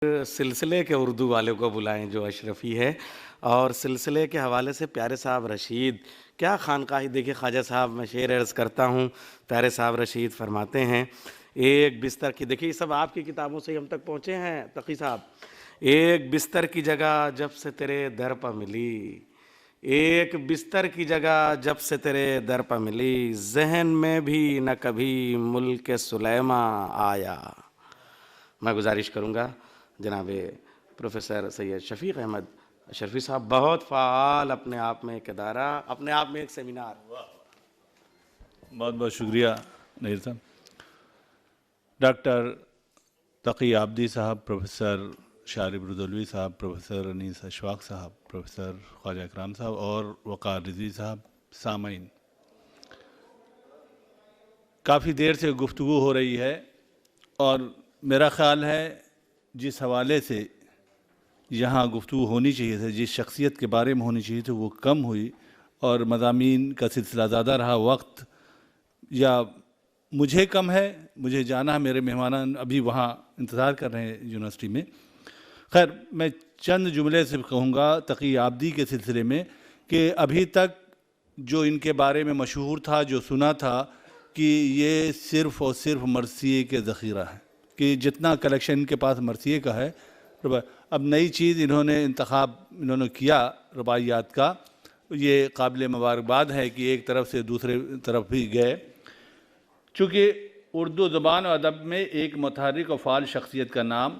سلسلے کے اردو والے کو بلائیں جو اشرفی ہے، اور سلسلے کے حوالے سے پیارے صاحب رشید کیا خانقاہی. دیکھیے خواجہ صاحب، میں شعر عرض کرتا ہوں، پیارے صاحب رشید فرماتے ہیں ایک بستر کی، دیکھیے یہ سب آپ کی کتابوں سے ہی ہم تک پہنچے ہیں تقی صاحب. ایک بستر کی جگہ جب سے تیرے در پہ ملی، ایک بستر کی جگہ جب سے تیرے در پہ ملی، ذہن میں بھی نہ کبھی ملک سلیماں آیا. میں گزارش کروں گا جناب پروفیسر سید شفیق احمد اشرفی صاحب، بہت فعال، اپنے آپ میں ایک ادارہ، اپنے آپ میں ایک سیمینار. بہت بہت شکریہ نیر صاحب. ڈاکٹر تقی عابدی صاحب، پروفیسر شارب رضولوی صاحب، پروفیسر انیس اشفاق صاحب، پروفیسر خواجہ اکرام صاحب اور وقار رضوی صاحب، سامعین، کافی دیر سے گفتگو ہو رہی ہے اور میرا خیال ہے جس حوالے سے یہاں گفتگو ہونی چاہیے تھی، جس شخصیت کے بارے میں ہونی چاہیے تھی، وہ کم ہوئی اور مضامین کا سلسلہ زیادہ رہا. وقت یا مجھے کم ہے، مجھے جانا ہے، میرے مہمان ابھی وہاں انتظار کر رہے ہیں یونیورسٹی میں. خیر، میں چند جملے سے کہوں گا تقی عابدی کے سلسلے میں کہ ابھی تک جو ان کے بارے میں مشہور تھا، جو سنا تھا کہ یہ صرف اور صرف مرثیے کے ذخیرہ ہے، کہ جتنا کلیکشن ان کے پاس مرثیے کا ہے. اب نئی چیز انہوں نے کیا رباعیات کا، یہ قابل مبارکباد ہے کہ ایک طرف سے دوسرے طرف بھی گئے. چونکہ اردو زبان و ادب میں ایک متحرک و فعال شخصیت کا نام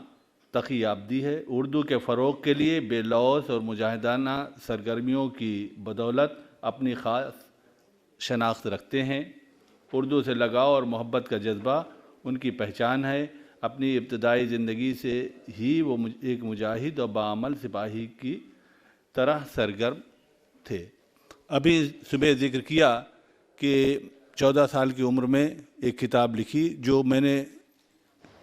تقی عابدی ہے. اردو کے فروغ کے لیے بے لوث اور مجاہدانہ سرگرمیوں کی بدولت اپنی خاص شناخت رکھتے ہیں. اردو سے لگاؤ اور محبت کا جذبہ ان کی پہچان ہے. اپنی ابتدائی زندگی سے ہی وہ ایک مجاہد اور باعمل سپاہی کی طرح سرگرم تھے. ابھی صبح ذکر کیا کہ 14 سال کی عمر میں ایک کتاب لکھی جو میں نے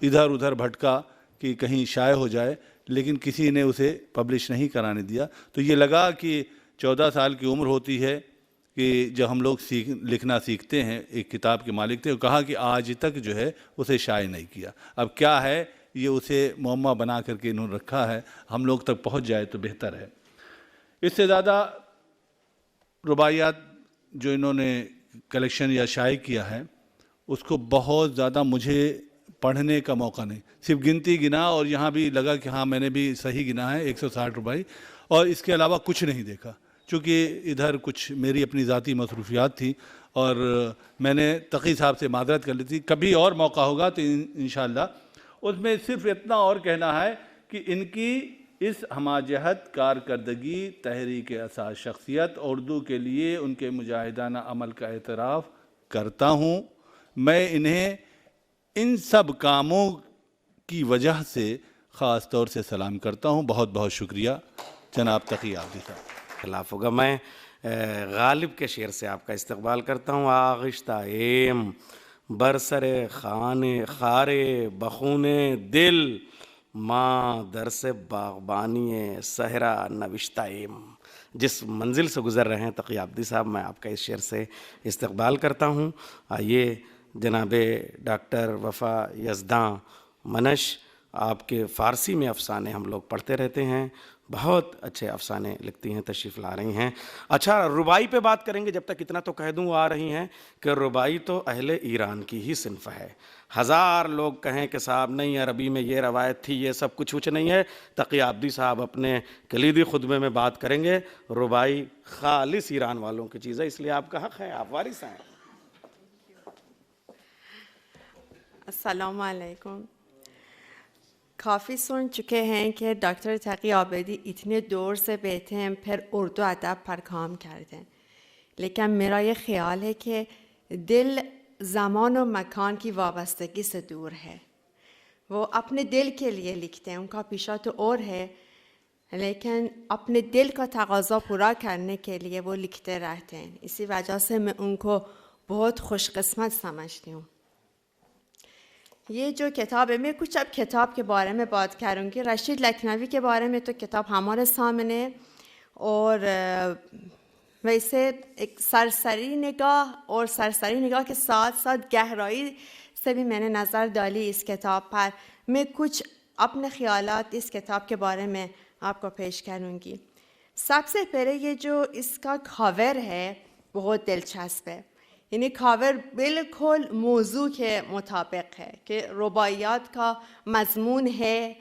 ادھر ادھر بھٹکا کہ کہیں شائع ہو جائے، لیکن کسی نے اسے پبلش نہیں کرانے دیا. تو یہ لگا کہ 14 سال کی عمر ہوتی ہے کہ جب ہم لوگ لکھنا سیکھتے ہیں. ایک کتاب کے مالک تھے، وہ کہا کہ آج تک جو ہے اسے شائع نہیں کیا. اب کیا ہے، یہ اسے معمہ بنا کر کے انہوں نے رکھا ہے، ہم لوگ تک پہنچ جائے تو بہتر ہے. اس سے زیادہ رباعیات جو انہوں نے کلیکشن یا شائع کیا ہے، اس کو بہت زیادہ مجھے پڑھنے کا موقع نہیں، صرف گنتی گنا، اور یہاں بھی لگا کہ ہاں میں نے بھی صحیح گنا ہے 160 رباعی، اور اس کے علاوہ کچھ نہیں دیکھا. چونکہ ادھر کچھ میری اپنی ذاتی مصروفیات تھی اور میں نے تقی صاحب سے معذرت کر لی تھی. کبھی اور موقع ہوگا تو انشاءاللہ. اس میں صرف اتنا اور کہنا ہے کہ ان کی اس ہمہ کارکردگی، تحریک اساس شخصیت، اردو کے لیے ان کے مجاہدانہ عمل کا اعتراف کرتا ہوں. میں انہیں ان سب کاموں کی وجہ سے خاص طور سے سلام کرتا ہوں. بہت بہت شکریہ جناب تقی عابدی صاحب. خلاف ہوگا. میں غالب کے شعر سے آپ کا استقبال کرتا ہوں. آغشتہ ایم برسر خار بخون دل، ماں درس باغبانی صحرا نوشتہ ایم. جس منزل سے گزر رہے ہیں تقی عابدی صاحب، میں آپ کا اس شعر سے استقبال کرتا ہوں. آئیے جناب ڈاکٹر وفا یزداں منش، آپ کے فارسی میں افسانے ہم لوگ پڑھتے رہتے ہیں، بہت اچھے افسانے لکھتی ہیں، تشریف لا رہی ہیں. اچھا، رباعی پہ بات کریں گے. جب تک اتنا تو کہہ دوں، آ رہی ہیں کہ رباعی تو اہل ایران کی ہی صنف ہے. ہزار لوگ کہیں کہ صاحب نہیں عربی میں یہ روایت تھی، یہ سب کچھ نہیں ہے. تقی عابدی صاحب اپنے کلیدی خطبے میں بات کریں گے. رباعی خالص ایران والوں کی چیز ہے، اس لیے آپ کا حق ہے، آپ وارث ہیں. السلام علیکم. کافی سن چکے ہیں کہ ڈاکٹر تقی عابدی اتنے دور سے بیٹھے ہیں، پھر اردو ادب پر کام کرتے ہیں. لیکن میرا یہ خیال ہے کہ دل زمان و مکان کی وابستگی سے دور ہے. وہ اپنے دل کے لیے لکھتے ہیں، ان کا پیشہ تو اور ہے، لیکن اپنے دل کا تقاضا پورا کرنے کے لیے وہ لکھتے رہتے ہیں. اسی وجہ سے میں ان کو بہت خوش قسمت سمجھتی ہوں. یہ جو کتاب ہے، میں کچھ اب کتاب کے بارے میں بات کروں گی. رشید لکھنوی کے بارے میں تو کتاب ہمارے سامنے، اور ویسے ایک سرسری نگاہ کے ساتھ ساتھ گہرائی سے بھی میں نے نظر ڈالی اس کتاب پر. میں کچھ اپنے خیالات اس کتاب کے بارے میں آپ کو پیش کروں گی۔ سب سے پہلے یہ جو اس کا کھاور ہے بہت دلچسپ ہے، یعنی کھاور بالکل موضوع کے مطابق ہے کہ رباعیات کا مضمون ہے،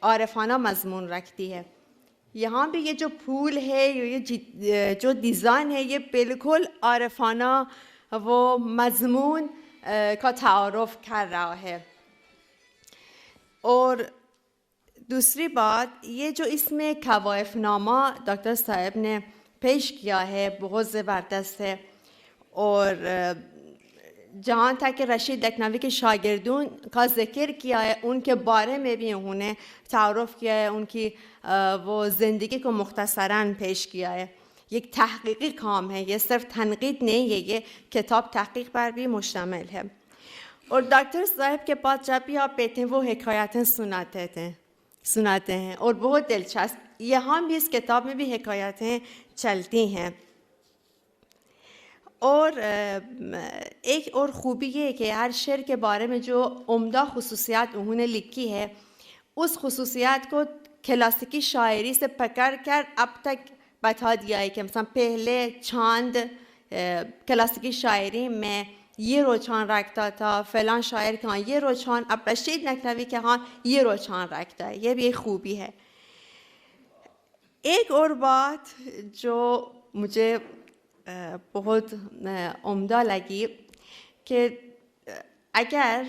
عارفانہ مضمون رکھتی ہے۔ یہاں بھی یہ جو پھول ہے، یہ جو ڈیزائن ہے، یہ بالکل عارفانہ وہ مضمون کا تعارف کر رہا ہے۔ اور دوسری بات، یہ جو اس میں کوائف نامہ ڈاکٹر صاحب نے پیش کیا ہے بہت زبردست ہے، اور جہاں تک کہ رشید لکھنوی کے شاگردوں کا ذکر کیا ہے، ان کے بارے میں بھی انہوں نے تعارف کیا ہے، ان کی وہ زندگی کو مختصراً پیش کیا ہے۔ یہ ایک تحقیقی کام ہے، یہ صرف تنقید نہیں ہے، یہ کتاب تحقیق پر بھی مشتمل ہے۔ اور ڈاکٹر صاحب کے پاس جب بھی آپ بیٹھے ہیں وہ حکایتیں سناتے ہیں اور بہت دلچسپ، یہاں بھی اس کتاب میں بھی حکایتیں چلتی ہیں۔ اور ایک اور خوبی یہ ہے کہ ہر شعر کے بارے میں جو عمدہ خصوصیات انہوں نے لکھی ہے، اس خصوصیات کو کلاسیکی شاعری سے پکڑ کر اب تک بتا دیا ہے کہ مثلا پہلے چاند کلاسیکی شاعری میں یہ رجحان رکھتا تھا، فلاں شاعر کے ہاں یہ رجحان، اب رشید لکھنوی کے ہاں یہ رجحان رکھتا ہے، یہ بھی ایک خوبی ہے۔ ایک اور بات جو مجھے بہت عمدہ لگی کہ اگر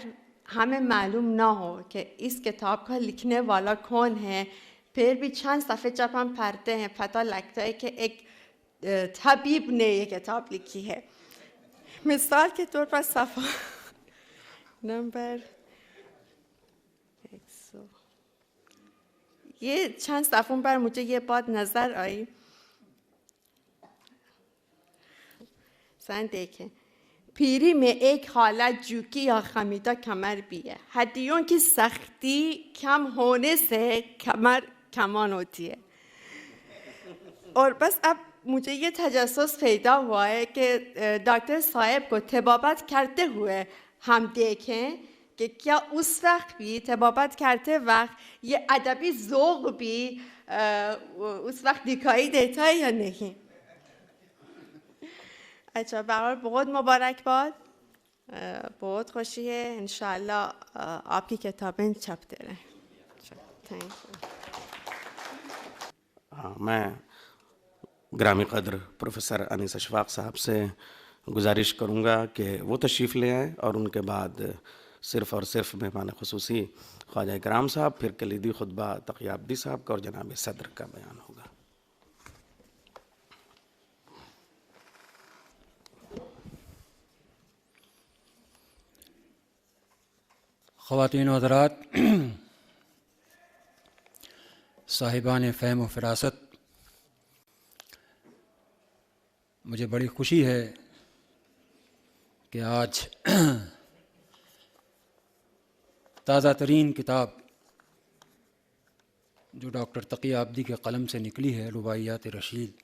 ہمیں معلوم نہ ہو کہ اس کتاب کا لکھنے والا کون ہے، پھر بھی چند صفحے جب ہم پڑھتے ہیں پتہ لگتا ہے کہ ایک طبیب نے یہ کتاب لکھی ہے۔ مثال کے طور پر صفحہ نمبر 100، یہ چند صفحوں پر مجھے یہ بات نظر آئی، دیکھیں، پیری میں ایک حالت جوکی یا خمیدہ کمر بھی ہے، ہڈیوں کی سختی کم ہونے سے کمر کمان ہوتی ہے۔ اور بس اب مجھے یہ تجسس پیدا ہوا ہے کہ ڈاکٹر صاحب کو طبابت کرتے ہوئے ہم دیکھیں کہ کیا اس وقت بھی طبابت کرتے وقت یہ ادبی ذوق بھی اس وقت دکھائی دیتا ہے یا نہیں۔ اچھا، بہرحال بہت مبارکباد، بہت خوشی ہے، انشاءاللہ آپ کی کتابیں چھپتے رہیں۔ Thank you. ہاں، میں گرامی قدر پروفیسر انیس اشفاق صاحب سے گزارش کروں گا کہ وہ تشریف لے آئیں، اور ان کے بعد صرف اور صرف مہمان خصوصی خواجہ کرام صاحب، پھر کلیدی خطبہ تقی عابدی صاحب کا اور جناب صدر کا بیان ہوگا۔ خواتین و حضرات، صاحبان فہم و فراست، مجھے بڑی خوشی ہے کہ آج تازہ ترین کتاب جو ڈاکٹر تقی عابدی کے قلم سے نکلی ہے، رباعیات رشید،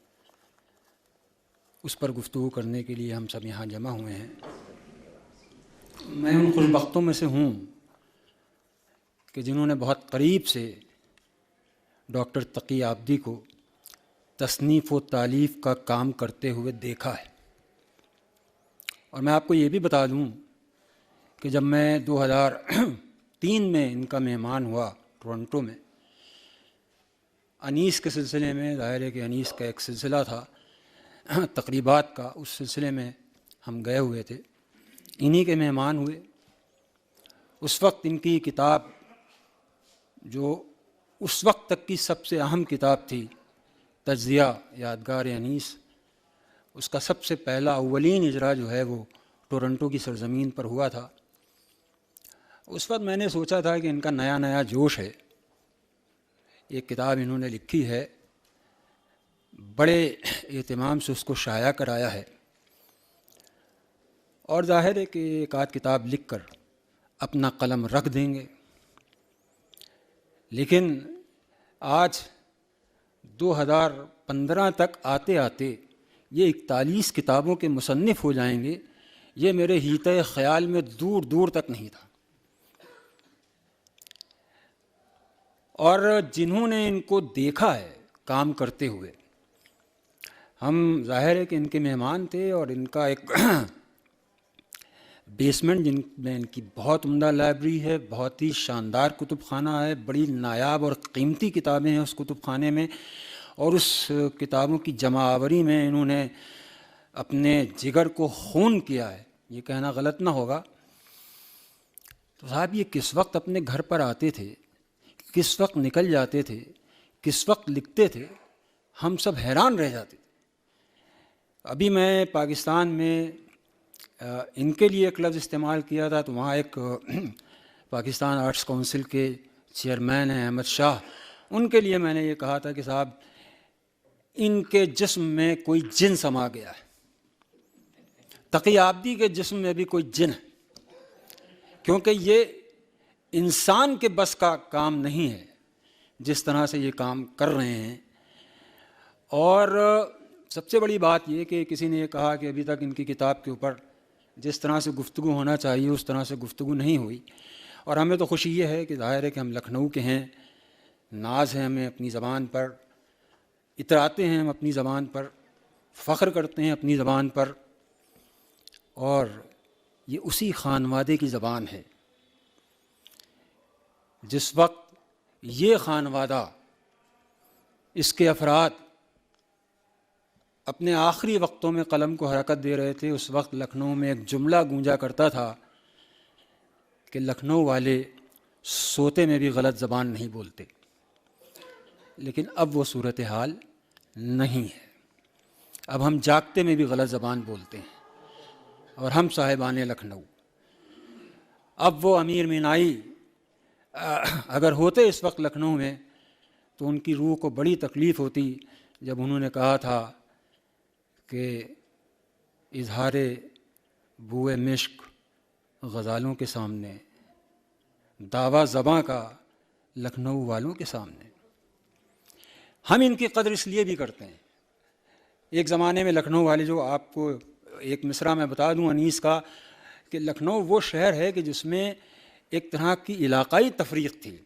اس پر گفتگو کرنے کے لیے ہم سب یہاں جمع ہوئے ہیں۔ میں ان خوش بختوں میں سے ہوں کہ جنہوں نے بہت قریب سے ڈاکٹر تقی عابدی کو تصنیف و تالیف کا کام کرتے ہوئے دیکھا ہے۔ اور میں آپ کو یہ بھی بتا دوں کہ جب میں 2003 میں ان کا مہمان ہوا ٹورنٹو میں، انیس کے سلسلے میں، ظاہر ہے کہ انیس کا ایک سلسلہ تھا تقریبات کا، اس سلسلے میں ہم گئے ہوئے تھے، انہی کے مہمان ہوئے۔ اس وقت ان کی کتاب جو اس وقت تک کی سب سے اہم کتاب تھی، تجزیہ یادگار انیس، اس کا سب سے پہلا اولین اجرا جو ہے وہ ٹورنٹو کی سرزمین پر ہوا تھا۔ اس وقت میں نے سوچا تھا کہ ان کا نیا نیا جوش ہے، ایک کتاب انہوں نے لکھی ہے، بڑے اہتمام سے اس کو شائع کرایا ہے، اور ظاہر ہے کہ ایک آدھ کتاب لکھ کر اپنا قلم رکھ دیں گے، لیکن آج 2015 تک آتے آتے یہ 41 کتابوں کے مصنف ہو جائیں گے، یہ میرے حیطۂ خیال میں دور دور تک نہیں تھا۔ اور جنہوں نے ان کو دیکھا ہے کام کرتے ہوئے. ہم ظاہر ہے کہ ان کے مہمان تھے اور ان کا ایک بیسمنٹ جن میں ان کی بہت عمدہ لائبریری ہے, بہت ہی شاندار کتب خانہ ہے, بڑی نایاب اور قیمتی کتابیں ہیں اس کتب خانے میں, اور اس کتابوں کی جمع آوری میں انہوں نے اپنے جگر کو خون کیا ہے, یہ کہنا غلط نہ ہوگا. تو صاحب یہ کس وقت اپنے گھر پر آتے تھے, کس وقت نکل جاتے تھے, کس وقت لکھتے تھے, ہم سب حیران رہ جاتے تھے. ابھی میں پاکستان میں ان کے لیے ایک لفظ استعمال کیا تھا, تو وہاں ایک پاکستان آرٹس کونسل کے چیئرمین ہیں احمد شاہ, ان کے لیے میں نے یہ کہا تھا کہ صاحب ان کے جسم میں کوئی جن سما گیا ہے. تقی آبدی کے جسم میں بھی کوئی جن ہے, کیونکہ یہ انسان کے بس کا کام نہیں ہے جس طرح سے یہ کام کر رہے ہیں. اور سب سے بڑی بات یہ کہ کسی نے یہ کہا کہ ابھی تک ان کی کتاب کے اوپر جس طرح سے گفتگو ہونا چاہیے اس طرح سے گفتگو نہیں ہوئی. اور ہمیں تو خوشی یہ ہے کہ ظاہر ہے کہ ہم لکھنؤ کے ہیں, ناز ہے ہمیں اپنی زبان پر, اتراتے ہیں ہم اپنی زبان پر, فخر کرتے ہیں اپنی زبان پر, اور یہ اسی خانوادے کی زبان ہے. جس وقت یہ خانوادہ, اس کے افراد اپنے آخری وقتوں میں قلم کو حرکت دے رہے تھے, اس وقت لکھنؤ میں ایک جملہ گونجا کرتا تھا کہ لکھنؤ والے سوتے میں بھی غلط زبان نہیں بولتے. لیکن اب وہ صورتحال نہیں ہے. اب ہم جاگتے میں بھی غلط زبان بولتے ہیں, اور ہم صاحبان لکھنؤ. اب وہ امیر مینائی اگر ہوتے اس وقت لکھنؤ میں تو ان کی روح کو بڑی تکلیف ہوتی جب انہوں نے کہا تھا کہ اظہار بوئے مشک غزالوں کے سامنے, دعویٰ زباں کا لکھنؤ والوں کے سامنے. ہم ان کی قدر اس لیے بھی کرتے ہیں. ایک زمانے میں لکھنؤ والے, جو آپ کو ایک مصرع میں بتا دوں انیس کا, کہ لکھنؤ وہ شہر ہے کہ جس میں ایک طرح کی علاقائی تفریق تھی.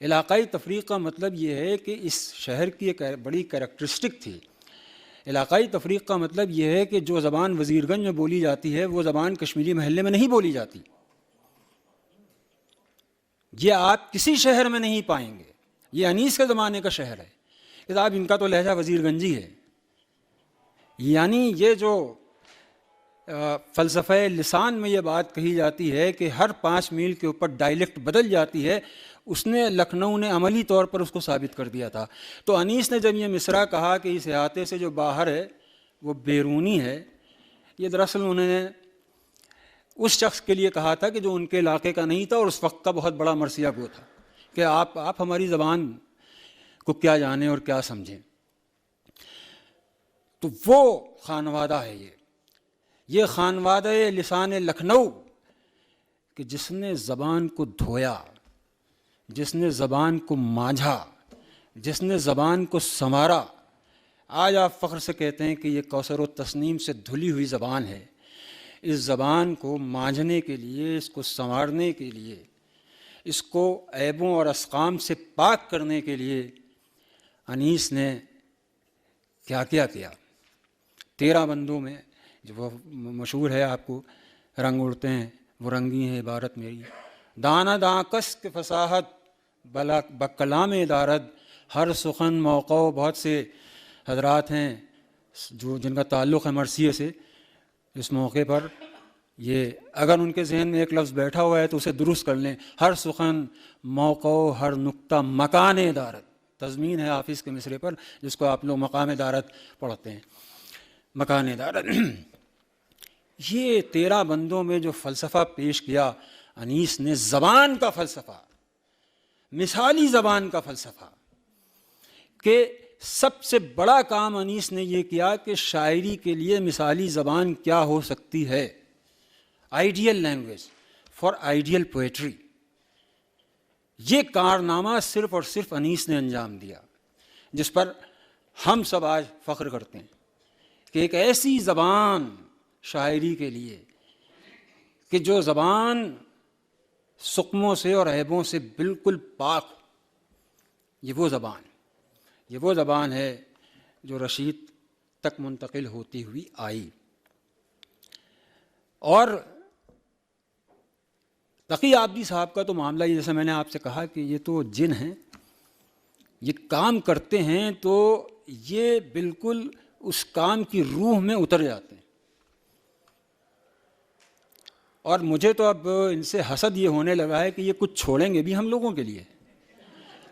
علاقائی تفریق کا مطلب یہ ہے کہ اس شہر کی ایک بڑی کریکٹرسٹک تھی. علاقائی تفریق کا مطلب یہ ہے کہ جو زبان وزیر گنج میں بولی جاتی ہے وہ زبان کشمیری محلے میں نہیں بولی جاتی. یہ آپ کسی شہر میں نہیں پائیں گے. یہ انیس کے زمانے کا شہر ہے کہ صاحب ان کا تو لہجہ وزیر گنجی ہے. یعنی یہ جو فلسفہ لسان میں یہ بات کہی جاتی ہے کہ ہر 5 میل کے اوپر ڈائلیکٹ بدل جاتی ہے, اس نے لکھنؤ نے عملی طور پر اس کو ثابت کر دیا تھا. تو انیس نے جب یہ مصرع کہا کہ اس احاطے سے جو باہر ہے وہ بیرونی ہے, یہ دراصل انہوں نے اس شخص کے لیے کہا تھا کہ جو ان کے علاقے کا نہیں تھا اور اس وقت کا بہت بڑا مرثیہ گو تھا, کہ آپ ہماری زبان کو کیا جانیں اور کیا سمجھیں. تو وہ خانوادہ ہے یہ خانوادہ لسان لکھنؤ کہ جس نے زبان کو دھویا, جس نے زبان کو مانجھا, جس نے زبان کو سنوارا. آج آپ فخر سے کہتے ہیں کہ یہ کوثر و تسنیم سے دھلی ہوئی زبان ہے. اس زبان کو مانجھنے کے لیے, اس کو سنوارنے کے لیے, اس کو عیبوں اور اسقام سے پاک کرنے کے لیے انیس نے کیا کیا 13 بندوں میں, جو وہ مشہور ہے آپ کو, رنگ اڑتے ہیں وہ رنگی ہیں عبارت میری, دانہ داں کس کے فصاحت بکلام دارد, ہر سخن موقع. بہت سے حضرات ہیں جن کا تعلق ہے مرثیے سے. اس موقع پر یہ اگر ان کے ذہن میں ایک لفظ بیٹھا ہوا ہے تو اسے درست کر لیں. ہر سخن موقع, ہر نقطہ مکان دارد. تضمین ہے حافظ کے مصرے پر جس کو آپ لوگ مقام دارد پڑھتے ہیں, مکان دارد. یہ 13 بندوں میں جو فلسفہ پیش کیا انیس نے, زبان کا فلسفہ, مثالی زبان کا فلسفہ, کہ سب سے بڑا کام انیس نے یہ کیا کہ شاعری کے لیے مثالی زبان کیا ہو سکتی ہے, ideal language for ideal poetry. یہ کارنامہ صرف اور صرف انیس نے انجام دیا, جس پر ہم سب آج فخر کرتے ہیں کہ ایک ایسی زبان شاعری کے لیے کہ جو زبان سقموں سے اور عیبوں سے بالکل پاک, یہ وہ زبان ہے جو رشید تک منتقل ہوتی ہوئی آئی. اور تقی عابدی صاحب کا تو معاملہ یہ، جیسے میں نے آپ سے کہا کہ یہ تو جن ہیں، یہ کام کرتے ہیں تو یہ بالکل اس کام کی روح میں اتر جاتے ہیں. اور مجھے تو اب ان سے حسد یہ ہونے لگا ہے کہ یہ کچھ چھوڑیں گے بھی ہم لوگوں کے لیے،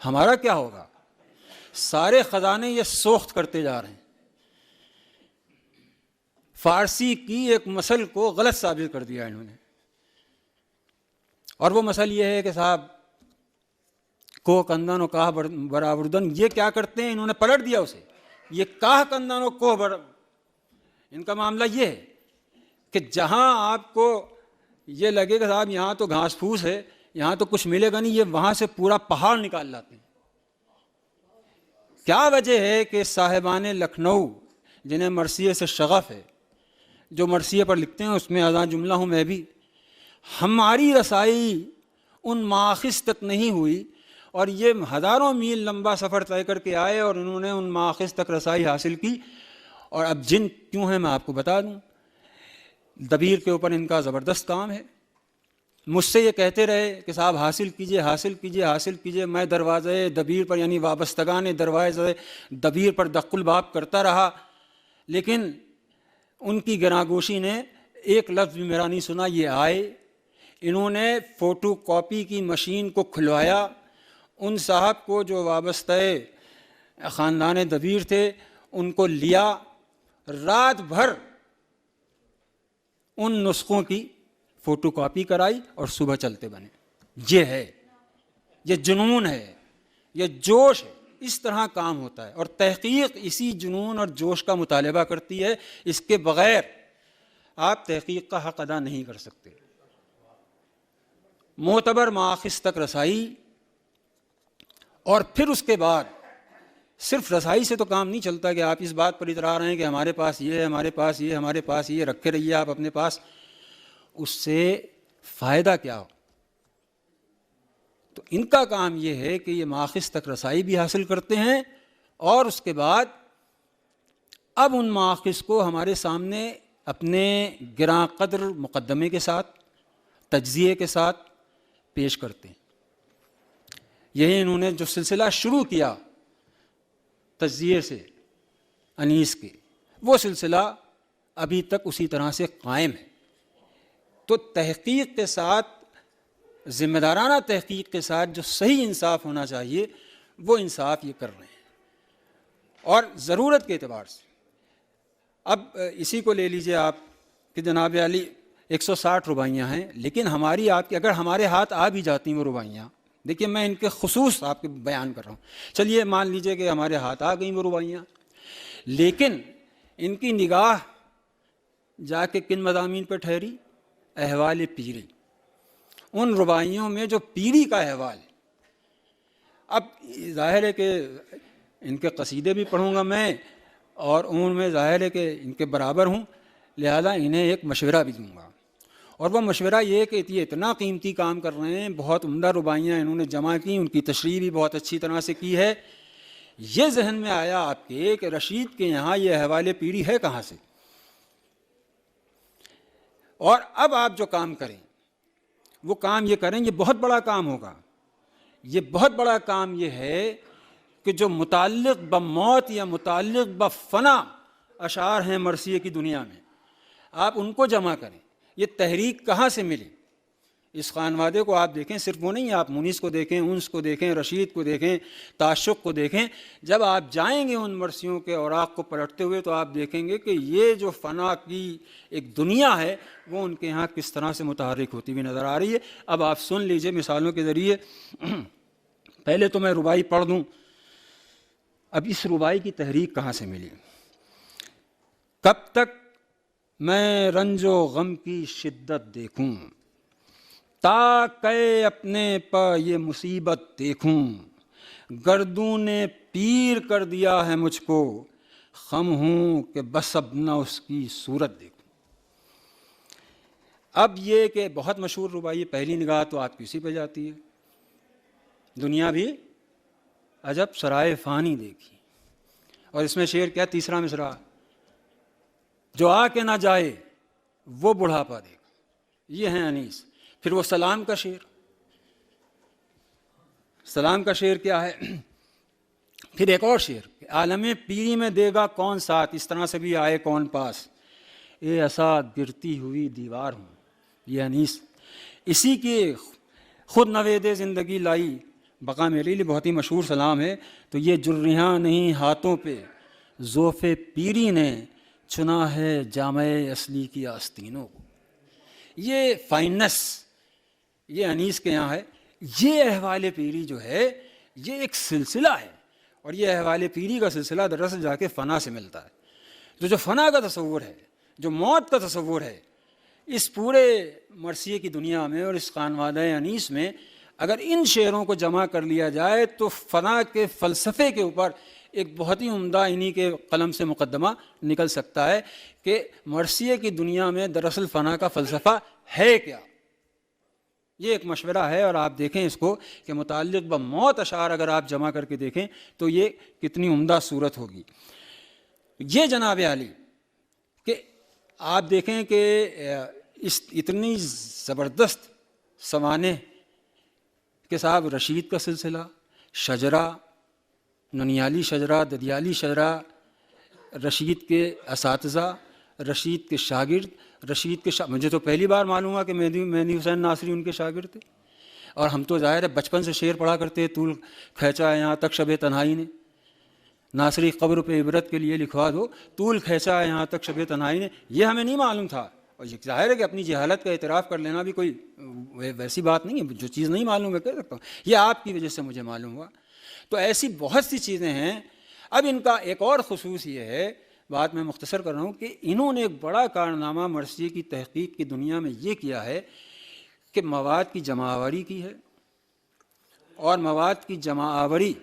ہمارا کیا ہوگا؟ سارے خزانے یہ سوخت کرتے جا رہے ہیں. فارسی کی ایک مسل کو غلط ثابت کر دیا انہوں نے، اور وہ مسل یہ ہے کہ صاحب کوہ کندن و کاہ برآوردن، یہ کیا کرتے ہیں؟ انہوں نے پلٹ دیا اسے. یہ کاہ کندن و کوہ ان کا معاملہ یہ ہے کہ جہاں آپ کو یہ لگے کہ صاحب یہاں تو گھاس پھوس ہے، یہاں تو کچھ ملے گا نہیں، یہ وہاں سے پورا پہاڑ نکال لاتے ہیں. کیا وجہ ہے کہ صاحبان لکھنؤ جنہیں مرثیے سے شغف ہے، جو مرثیے پر لکھتے ہیں اس میں اذاں جملہ ہوں میں بھی، ہماری رسائی ان ماخذ تک نہیں ہوئی، اور یہ ہزاروں میل لمبا سفر طے کر کے آئے اور انہوں نے ان ماخذ تک رسائی حاصل کی. اور اب جن کیوں ہیں میں آپ کو بتا دوں. دبیر کے اوپر ان کا زبردست کام ہے. مجھ سے یہ کہتے رہے کہ صاحب حاصل کیجئے حاصل کیجئے حاصل کیجئے. میں دروازے دبیر پر یعنی وابستگان دروازے دبیر پر دق الباب کرتا رہا، لیکن ان کی گراگوشی نے ایک لفظ بھی میرا نہیں سنا. یہ آئے، انہوں نے فوٹو کاپی کی مشین کو کھلوایا، ان صاحب کو جو وابستہ خاندان دبیر تھے ان کو لیا، رات بھر ان نسخوں کی فوٹو کاپی کرائی اور صبح چلتے بنے. یہ ہے، یہ جنون ہے، یہ جوش ہے. اس طرح کام ہوتا ہے، اور تحقیق اسی جنون اور جوش کا مطالبہ کرتی ہے. اس کے بغیر آپ تحقیق کا حق ادا نہیں کر سکتے. معتبر ماخذ تک رسائی، اور پھر اس کے بعد صرف رسائی سے تو کام نہیں چلتا کہ آپ اس بات پر اترا رہے ہیں کہ ہمارے پاس یہ ہے، ہمارے پاس یہ، ہمارے پاس یہ، رکھے رہیے آپ اپنے پاس. اس سے فائدہ کیا ہو؟ تو ان کا کام یہ ہے کہ یہ ماخذ تک رسائی بھی حاصل کرتے ہیں، اور اس کے بعد اب ان ماخذ کو ہمارے سامنے اپنے گراں قدر مقدمے کے ساتھ، تجزیے کے ساتھ پیش کرتے ہیں. یہی انہوں نے جو سلسلہ شروع کیا تجزیے سے انیس کے، وہ سلسلہ ابھی تک اسی طرح سے قائم ہے. تو تحقیق کے ساتھ، ذمہ دارانہ تحقیق کے ساتھ جو صحیح انصاف ہونا چاہیے وہ انصاف یہ کر رہے ہیں. اور ضرورت کے اعتبار سے اب اسی کو لے لیجئے آپ کہ جناب علی 160 رباعیاں ہیں، لیکن ہماری آپ کی اگر ہمارے ہاتھ آ بھی جاتی وہ رباعیاں، دیکھیے میں ان کے خصوص آپ کے بیان کر رہا ہوں. چلیے مان لیجئے کہ ہمارے ہاتھ آ گئیں وہ رباعیاں، لیکن ان کی نگاہ جا کے کن مضامین پہ ٹھہری؟ احوال پیری. ان رباعیوں میں جو پیری کا احوال ہے. اب ظاہر ہے کہ ان کے قصیدے بھی پڑھوں گا میں، اور ان میں ظاہر ہے کہ ان کے برابر ہوں، لہذا انہیں ایک مشورہ بھی دوں گا. اور وہ مشورہ یہ کہ یہ اتنا قیمتی کام کر رہے ہیں، بہت عمدہ رباعیاں انہوں نے جمع کی، ان کی تشریح بھی بہت اچھی طرح سے کی ہے. یہ ذہن میں آیا آپ کے کہ رشید کے یہاں یہ احوال پیری ہے کہاں سے؟ اور اب آپ جو کام کریں وہ کام یہ کریں، یہ بہت بڑا کام ہوگا. یہ بہت بڑا کام یہ ہے کہ جو متعلق بموت یا متعلق بفنا اشعار ہیں مرثیے کی دنیا میں، آپ ان کو جمع کریں. یہ تحریک کہاں سے ملی؟ اس خانوادے کو آپ دیکھیں، صرف وہ نہیں، آپ مونس کو دیکھیں، انس کو دیکھیں، رشید کو دیکھیں، تعشق کو دیکھیں. جب آپ جائیں گے ان مرثیوں کے اوراق کو پلٹتے ہوئے تو آپ دیکھیں گے کہ یہ جو فنا کی ایک دنیا ہے وہ ان کے یہاں کس طرح سے متحرک ہوتی ہوئی نظر آ رہی ہے. اب آپ سن لیجئے مثالوں کے ذریعے. پہلے تو میں رباعی پڑھ دوں. اب اس رباعی کی تحریک کہاں سے ملی؟ کب تک میں رنج و غم کی شدت دیکھوں، تا کہ اپنے پا یہ مصیبت دیکھوں، گردوں نے پیر کر دیا ہے مجھ کو، خم ہوں کہ بس اب نہ اس کی صورت دیکھوں. اب یہ کہ بہت مشہور رباعی، پہلی نگاہ تو آپ کی اسی پہ جاتی ہے. دنیا بھی عجب سرائے فانی دیکھی. اور اس میں شعر کیا تیسرا مصرع, جو آ کے نہ جائے وہ بڑھاپا دیکھا. یہ ہیں انیس. پھر وہ سلام کا شعر, سلام کا شعر کیا ہے؟ پھر ایک اور شعر, عالم پیری میں دے گا کون ساتھ, اس طرح سے بھی آئے کون پاس, اے اسا گرتی ہوئی دیوار ہوں. یہ انیس. اسی کی خود نوید زندگی لائی, بقا میرے لیے بہت ہی مشہور سلام ہے. تو یہ جرریاں نہیں ہاتھوں پہ ذوف پیری نے چنا ہے جامع اصلی کی آستینوں کو. یہ فائنس یہ انیس کے یہاں ہے. یہ احوال پیری جو ہے یہ ایک سلسلہ ہے, اور یہ احوال پیری کا سلسلہ دراصل جا کے فنا سے ملتا ہے. جو فنا کا تصور ہے, جو موت کا تصور ہے, اس پورے مرثیے کی دنیا میں اور اس خانوادہ انیس میں اگر ان شعروں کو جمع کر لیا جائے تو فنا کے فلسفے کے اوپر ایک بہت ہی عمدہ انہی کے قلم سے مقدمہ نکل سکتا ہے کہ مرثیے کی دنیا میں دراصل فنا کا فلسفہ ہے کیا. یہ ایک مشورہ ہے, اور آپ دیکھیں اس کو کہ متعلق بموت اشعار اگر آپ جمع کر کے دیکھیں تو یہ کتنی عمدہ صورت ہوگی. یہ جناب عالی کہ آپ دیکھیں کہ اس اتنی زبردست سوانح کے صاحب رشید کا سلسلہ, شجرہ, ننیالی شجرہ, ددیالی شجرہ, رشید کے اساتذہ, رشید کے شاگرد, رشید کے مجھے تو پہلی بار معلوم ہوا کہ مہدی حسین ناصری ان کے شاگرد تھے. اور ہم تو ظاہر ہے بچپن سے شعر پڑھا کرتے, طول کھینچا ہے یہاں تک شب تنہائی نے, ناصری قبر پہ عبرت کے لیے لکھوا دو, طول کھینچا ہے یہاں تک شب تنہائی نے. یہ ہمیں نہیں معلوم تھا, اور یہ ظاہر ہے کہ اپنی جہالت کا اعتراف کر لینا بھی کوئی ویسی بات نہیں ہے. جو چیز نہیں معلوم ہے کہہ سکتا ہوں, یہ آپ کی وجہ سے مجھے معلوم ہوا. تو ایسی بہت سی چیزیں ہیں. اب ان کا ایک اور خصوص یہ ہے, بات میں مختصر کر رہا ہوں, کہ انہوں نے ایک بڑا کارنامہ مرثیے کی تحقیق کی دنیا میں یہ کیا ہے کہ مواد کی جمع آوری کی ہے, اور مواد کی جمع آوری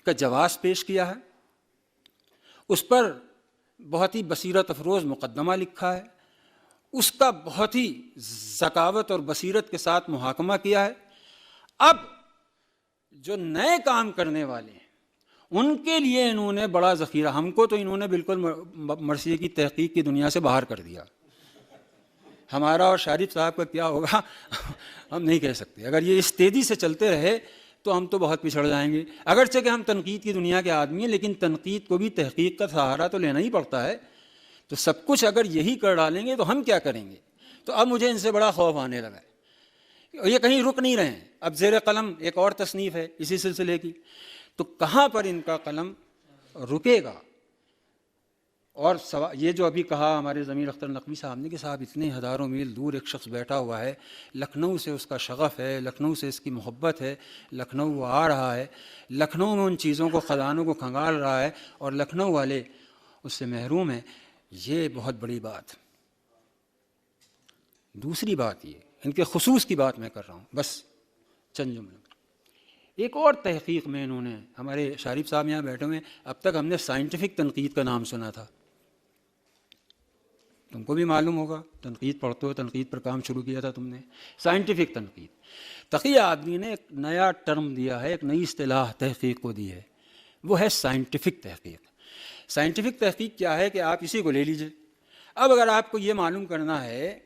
کا جواز پیش کیا ہے. اس پر بہت ہی بصیرت افروز مقدمہ لکھا ہے, اس کا بہت ہی ذکاوت اور بصیرت کے ساتھ محاکمہ کیا ہے. اب جو نئے کام کرنے والے ہیں ان کے لیے انہوں نے بڑا ذخیرہ, ہم کو تو انہوں نے بالکل مرثیے کی تحقیق کی دنیا سے باہر کر دیا. ہمارا اور شارف صاحب کا کیا ہوگا ہم نہیں کہہ سکتے. اگر یہ اس تیزی سے چلتے رہے تو ہم تو بہت پچھڑ جائیں گے. اگرچہ کہ ہم تنقید کی دنیا کے آدمی ہیں, لیکن تنقید کو بھی تحقیق کا سہارا تو لینا ہی پڑتا ہے. تو سب کچھ اگر یہی کر ڈالیں گے تو ہم کیا کریں گے. تو اب مجھے ان سے بڑا خوف آنے لگا ہے. یہ کہیں رک نہیں رہے ہیں. اب زیر قلم ایک اور تصنیف ہے اسی سلسلے کی, تو کہاں پر ان کا قلم رکے گا. اور یہ جو ابھی کہا ہمارے ضمیر اختر نقوی صاحب نے کہ صاحب اتنے ہزاروں میل دور ایک شخص بیٹھا ہوا ہے, لکھنؤ سے اس کا شغف ہے, لکھنؤ سے اس کی محبت ہے, لکھنؤ وہ آ رہا ہے, لکھنؤ میں ان چیزوں کو خزانوں کو کھنگال رہا ہے, اور لکھنؤ والے اس سے محروم ہیں. یہ بہت بڑی بات. دوسری بات یہ, ان کے خصوص کی بات میں کر رہا ہوں بس چند جملوں. ایک اور تحقیق میں انہوں نے, ہمارے شارف صاحب یہاں بیٹھے ہوئے, اب تک ہم نے سائنٹیفک تنقید کا نام سنا تھا, تم کو بھی معلوم ہوگا, تنقید پڑھتے ہو, تنقید پر کام شروع کیا تھا تم نے. سائنٹیفک تنقید, تقی آدمی نے ایک نیا ٹرم دیا ہے, ایک نئی اصطلاح تحقیق کو دی ہے, وہ ہے سائنٹیفک تحقیق. سائنٹیفک تحقیق کیا ہے کہ آپ اسی کو لے لیجئے. اب اگر آپ کو یہ معلوم کرنا ہے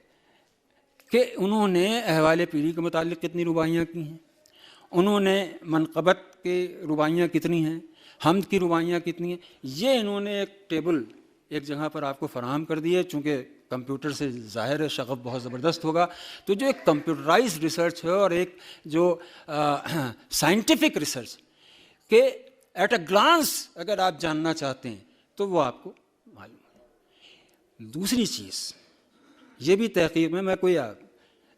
کہ انہوں نے احوال پیری کے متعلق کتنی رباعیاں کی ہیں, انہوں نے منقبت کے رباعیاں کتنی ہیں, حمد کی رباعیاں کتنی ہیں, یہ انہوں نے ایک ٹیبل ایک جگہ پر آپ کو فراہم کر دی ہے. چونکہ کمپیوٹر سے ظاہر ہے شغف بہت زبردست ہوگا, تو جو ایک کمپیوٹرائز ریسرچ ہے اور ایک جو سائنٹیفک ریسرچ کہ ایٹ اے گلانس اگر آپ جاننا چاہتے ہیں تو وہ آپ کو معلوم ہے. دوسری چیز یہ بھی تحقیق میں کوئی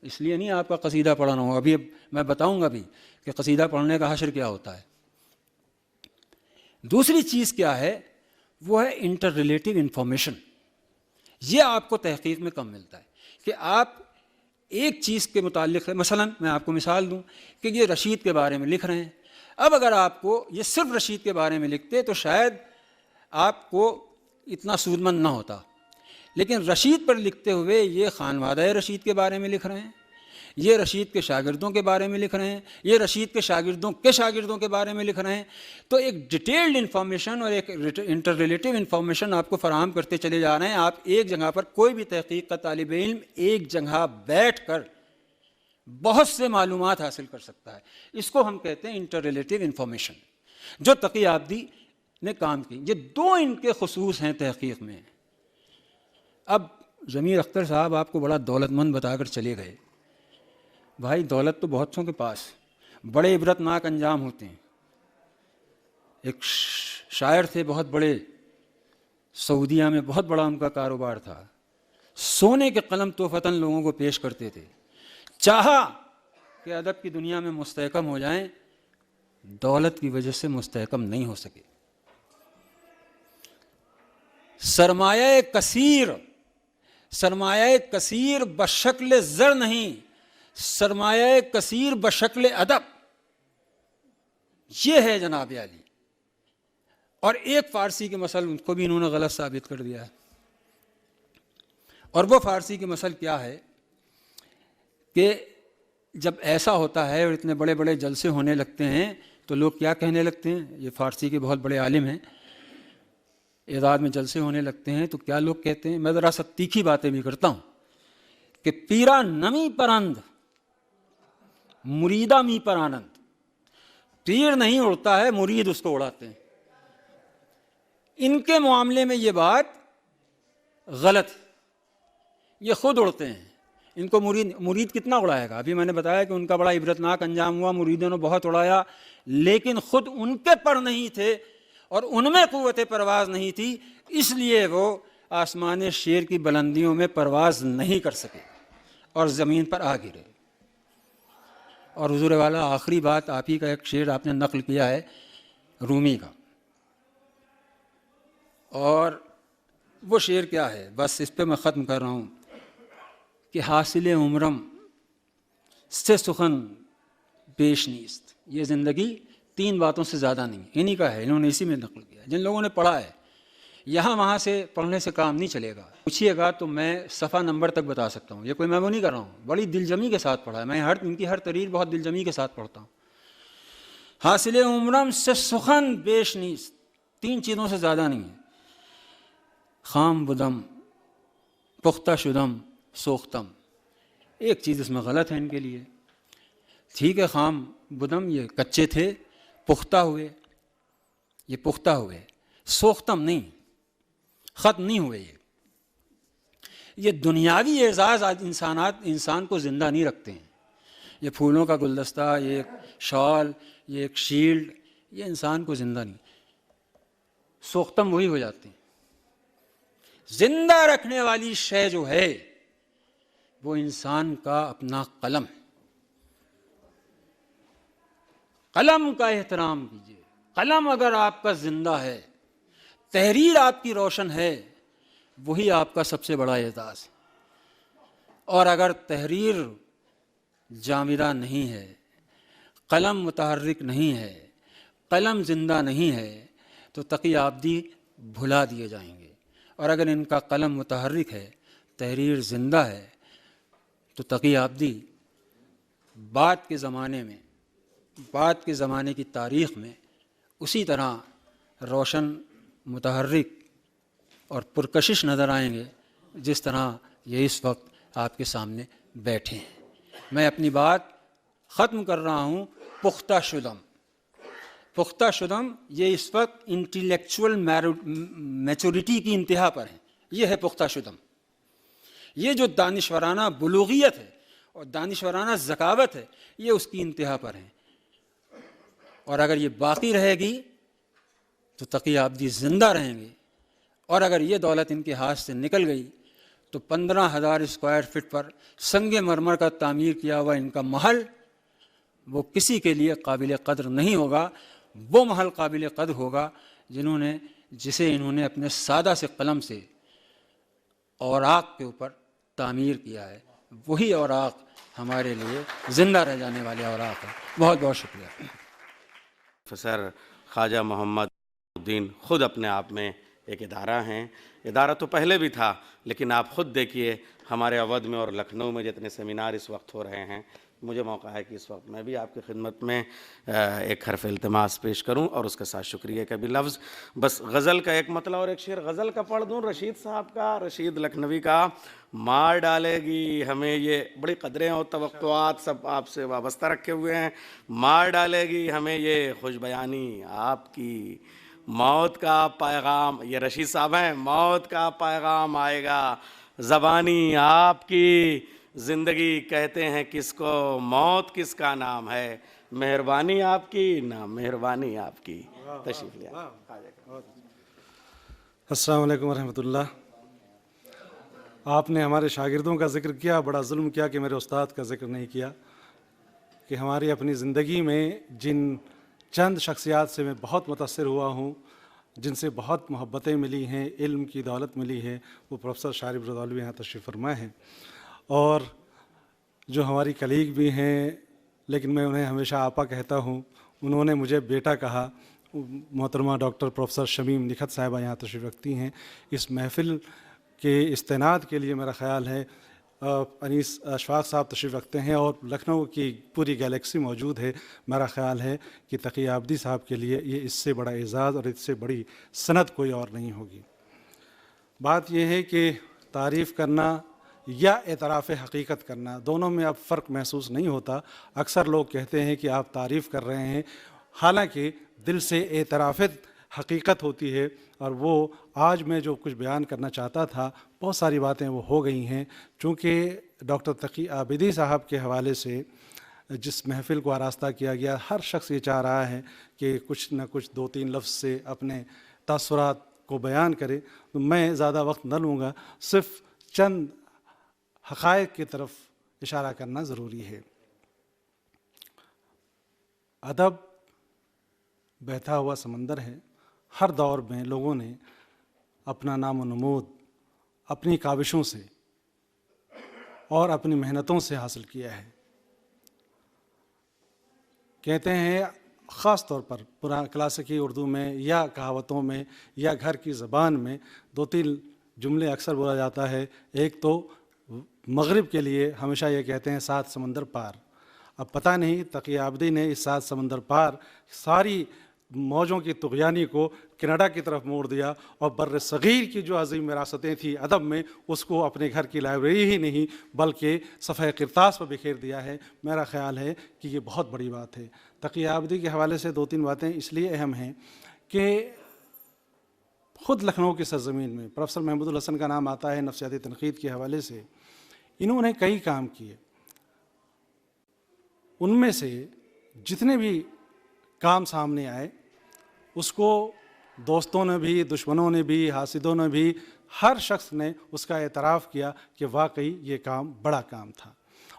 اس لیے نہیں آپ کا قصیدہ پڑھا رہا ہوں, ابھی میں بتاؤں گا بھی کہ قصیدہ پڑھنے کا حشر کیا ہوتا ہے. دوسری چیز کیا ہے, وہ ہے انٹر ریلیٹو انفارمیشن. یہ آپ کو تحقیق میں کم ملتا ہے کہ آپ ایک چیز کے متعلق ہے. مثلا میں آپ کو مثال دوں کہ یہ رشید کے بارے میں لکھ رہے ہیں. اب اگر آپ کو یہ صرف رشید کے بارے میں لکھتے تو شاید آپ کو اتنا سود مند نہ ہوتا, لیکن رشید پر لکھتے ہوئے یہ خانوادہ رشید کے بارے میں لکھ رہے ہیں, یہ رشید کے شاگردوں کے بارے میں لکھ رہے ہیں، یہ رشید کے شاگردوں کے شاگردوں کے بارے میں لکھ رہے ہیں. تو ایک ڈیٹیلڈ انفارمیشن اور ایک انٹر ریلیٹیو انفارمیشن آپ کو فراہم کرتے چلے جا رہے ہیں. آپ ایک جگہ پر، کوئی بھی تحقیق کا طالب علم ایک جگہ بیٹھ کر بہت سے معلومات حاصل کر سکتا ہے. اس کو ہم کہتے ہیں انٹر ریلیٹیو انفارمیشن، جو تقی آبدی نے کام کی. یہ دو ان کے خصوص ہیں تحقیق میں. اب ضمیر اختر صاحب آپ کو بڑا دولت مند بتا کر چلے گئے. بھائی دولت تو بہت سوں کے پاس، بڑے عبرتناک انجام ہوتے ہیں. ایک شاعر تھے بہت بڑے، سعودیہ میں بہت بڑا ان کا کاروبار تھا. سونے کے قلم تحفتاً لوگوں کو پیش کرتے تھے. چاہا کہ ادب کی دنیا میں مستحکم ہو جائیں، دولت کی وجہ سے مستحکم نہیں ہو سکے. سرمایہ کثیر بشکل زر نہیں، سرمایہ کثیر بشکل ادب، یہ ہے جناب عالی. اور ایک فارسی کے مثل، ان کو بھی انہوں نے غلط ثابت کر دیا ہے. اور وہ فارسی کے مثل کیا ہے کہ جب ایسا ہوتا ہے اور اتنے بڑے بڑے جلسے ہونے لگتے ہیں تو لوگ کیا کہنے لگتے ہیں. یہ فارسی کے بہت بڑے عالم ہیں. اعداد میں جلسے ہونے لگتے ہیں تو کیا لوگ کہتے ہیں، میں ذرا سا تیکھی باتیں بھی کرتا ہوں، کہ پیرا نمی پرند مریدہ می پر آنند. پیر نہیں اڑتا ہے، مرید اس کو اڑاتے ہیں. ان کے معاملے میں یہ بات غلط ہے. یہ خود اڑتے ہیں. ان کو مرید کتنا اڑائے گا. ابھی میں نے بتایا کہ ان کا بڑا عبرتناک انجام ہوا، مریدوں نے بہت اڑایا، لیکن خود ان کے پر نہیں تھے اور ان میں قوت پرواز نہیں تھی، اس لیے وہ آسمان شیر کی بلندیوں میں پرواز نہیں کر سکے اور زمین پر آ گرے. اور حضور والا آخری بات، آپ ہی کا ایک شعر آپ نے نقل کیا ہے رومی کا، اور وہ شعر کیا ہے، بس اس پہ میں ختم کر رہا ہوں کہ حاصل عمرم سے سخن پیش نیست. یہ زندگی 3 باتوں سے زیادہ نہیں. انہی کا ہے، انہوں نے اسی میں نقل کیا. جن لوگوں نے پڑھا ہے، یہاں وہاں سے پڑھنے سے کام نہیں چلے گا. پوچھیے گا تو میں صفحہ نمبر تک بتا سکتا ہوں. یہ کوئی میں وہ نہیں کر رہا ہوں، بڑی دلجمی کے ساتھ پڑھا ہے میں. ان کی ہر تحریر بہت دلجمی کے ساتھ پڑھتا ہوں. حاصل عمرم سے سخن بیش نیست، 3 چیزوں سے زیادہ نہیں ہے. خام بدم، پختہ شدم، سوختم. ایک چیز اس میں غلط ہے ان کے لیے. ٹھیک ہے، خام بدم یہ کچے تھے، پختہ ہوئے، یہ پختہ ہوئے. سوختم نہیں، ختم نہیں ہوئے. یہ دنیاوی اعزاز آج انسان کو زندہ نہیں رکھتے ہیں. یہ پھولوں کا گلدستہ، یہ ایک شال، یہ ایک شیلڈ، یہ انسان کو زندہ نہیں. سوختم وہی ہو جاتے ہیں. زندہ رکھنے والی شے جو ہے وہ انسان کا اپنا قلم. قلم کا احترام کیجیے. قلم اگر آپ کا زندہ ہے، تحریر آپ کی روشن ہے، وہی آپ کا سب سے بڑا اعزاز ہے. اور اگر تحریر جامدہ نہیں ہے، قلم متحرک نہیں ہے، قلم زندہ نہیں ہے، تو تقی آبدی بھلا دیے جائیں گے. اور اگر ان کا قلم متحرک ہے، تحریر زندہ ہے، تو تقی آبدی بعد کے زمانے کی تاریخ میں اسی طرح روشن، متحرک اور پرکشش نظر آئیں گے جس طرح یہ اس وقت آپ کے سامنے بیٹھے ہیں. میں اپنی بات ختم کر رہا ہوں. پختہ شدم، پختہ شدم یہ اس وقت انٹلیکچول میچورٹی کی انتہا پر ہیں. یہ ہے پختہ شدم. یہ جو دانشورانہ بلوغیت ہے اور دانشورانہ ذکاوت ہے، یہ اس کی انتہا پر ہیں. اور اگر یہ باقی رہے گی تو تقی آبدی زندہ رہیں گے. اور اگر یہ دولت ان کے ہاتھ سے نکل گئی تو 15,000 اسکوائر فٹ پر سنگ مرمر کا تعمیر کیا ہوا ان کا محل، وہ کسی کے لیے قابل قدر نہیں ہوگا. وہ محل قابل قدر ہوگا جسے انہوں نے اپنے سادہ سے قلم سے اوراق کے اوپر تعمیر کیا ہے. وہی اوراق ہمارے لیے زندہ رہ جانے والے اوراق ہیں. بہت بہت شکریہ. پروفیسر خواجہ محمد الدین خود اپنے آپ میں ایک ادارہ ہیں. ادارہ تو پہلے بھی تھا، لیکن آپ خود دیکھیے ہمارے اودھ میں اور لکھنؤ میں جتنے سیمینار اس وقت ہو رہے ہیں، مجھے موقع ہے کہ اس وقت میں بھی آپ کی خدمت میں ایک حرف التماس پیش کروں اور اس کے ساتھ شکریہ کا بھی لفظ. بس غزل کا ایک مطلع اور ایک شعر غزل کا پڑھ دوں رشید صاحب کا، رشید لکھنوی کا. مار ڈالے گی ہمیں یہ، بڑی قدریں اور توقعات سب آپ سے وابستہ رکھے ہوئے ہیں. مار ڈالے گی ہمیں یہ خوش بیانی آپ کی، موت کا پیغام، یہ رشید صاحب ہیں، موت کا پیغام آئے گا زبانی آپ کی. زندگی کہتے ہیں کس کو، موت کس کا نام ہے، مہربانی آپ کی نہ مہربانی آپ کی. تشریف لے آئیں. السلام علیکم ورحمۃ اللہ. آپ نے ہمارے شاگردوں کا ذکر کیا، بڑا ظلم کیا کہ میرے استاد کا ذکر نہیں کیا، کہ ہماری اپنی زندگی میں جن چند شخصیات سے میں بہت متاثر ہوا ہوں، جن سے بہت محبتیں ملی ہیں، علم کی دولت ملی ہے، وہ پروفیسر شارب رضوی یہاں تشریف فرما ہیں. اور جو ہماری کلیگ بھی ہیں، لیکن میں انہیں ہمیشہ آپا کہتا ہوں، انہوں نے مجھے بیٹا کہا، محترمہ ڈاکٹر پروفیسر شمیم نکھت صاحبہ یہاں تشریف رکھتی ہیں. اس محفل کے استناد کے لیے میرا خیال ہے انیس اشفاق صاحب تشریف رکھتے ہیں، اور لکھنؤ کی پوری گیلیکسی موجود ہے. میرا خیال ہے کہ تقی عابدی صاحب کے لیے یہ اس سے بڑا اعزاز اور اس سے بڑی سند کوئی اور نہیں ہوگی. بات یہ ہے کہ تعریف کرنا یا اعتراف حقیقت کرنا، دونوں میں اب فرق محسوس نہیں ہوتا. اکثر لوگ کہتے ہیں کہ آپ تعریف کر رہے ہیں، حالانکہ دل سے اعتراف حقیقت ہوتی ہے. اور وہ آج میں جو کچھ بیان کرنا چاہتا تھا، بہت ساری باتیں وہ ہو گئی ہیں. چونکہ ڈاکٹر تقی عابدی صاحب کے حوالے سے جس محفل کو آراستہ کیا گیا، ہر شخص یہ چاہ رہا ہے کہ کچھ نہ کچھ 2-3 لفظ سے اپنے تاثرات کو بیان کرے. تو میں زیادہ وقت نہ لوں گا، صرف چند حقائق کی طرف اشارہ کرنا ضروری ہے. ادب بہتا ہوا سمندر ہے. ہر دور میں لوگوں نے اپنا نام و نمود اپنی کاوشوں سے اور اپنی محنتوں سے حاصل کیا ہے. کہتے ہیں خاص طور پر کلاسیکی اردو میں یا کہاوتوں میں یا گھر کی زبان میں 2-3 جملے اکثر بولا جاتا ہے. ایک تو مغرب کے لیے ہمیشہ یہ کہتے ہیں 7 سمندر پار. اب پتہ نہیں تقی عابدی نے اس 7 سمندر پار ساری موجوں کی طغیانی کو کینیڈا کی طرف موڑ دیا، اور بر صغیر کی جو عظیم وراثتیں تھیں ادب میں، اس کو اپنے گھر کی لائبریری ہی نہیں بلکہ صفحہ کرتاس پر بکھیر دیا ہے. میرا خیال ہے کہ یہ بہت بڑی بات ہے. تقی عابدی کے حوالے سے 2-3 باتیں اس لیے اہم ہیں کہ خود لکھنؤ کی سرزمین میں پروفیسر محمود الحسن کا نام آتا ہے نفسیاتی تنقید کے حوالے سے. انہوں نے کئی کام کیے. ان میں سے جتنے بھی کام سامنے آئے اس کو دوستوں نے بھی، دشمنوں نے بھی، حاسدوں نے بھی، ہر شخص نے اس کا اعتراف کیا کہ واقعی یہ کام بڑا کام تھا.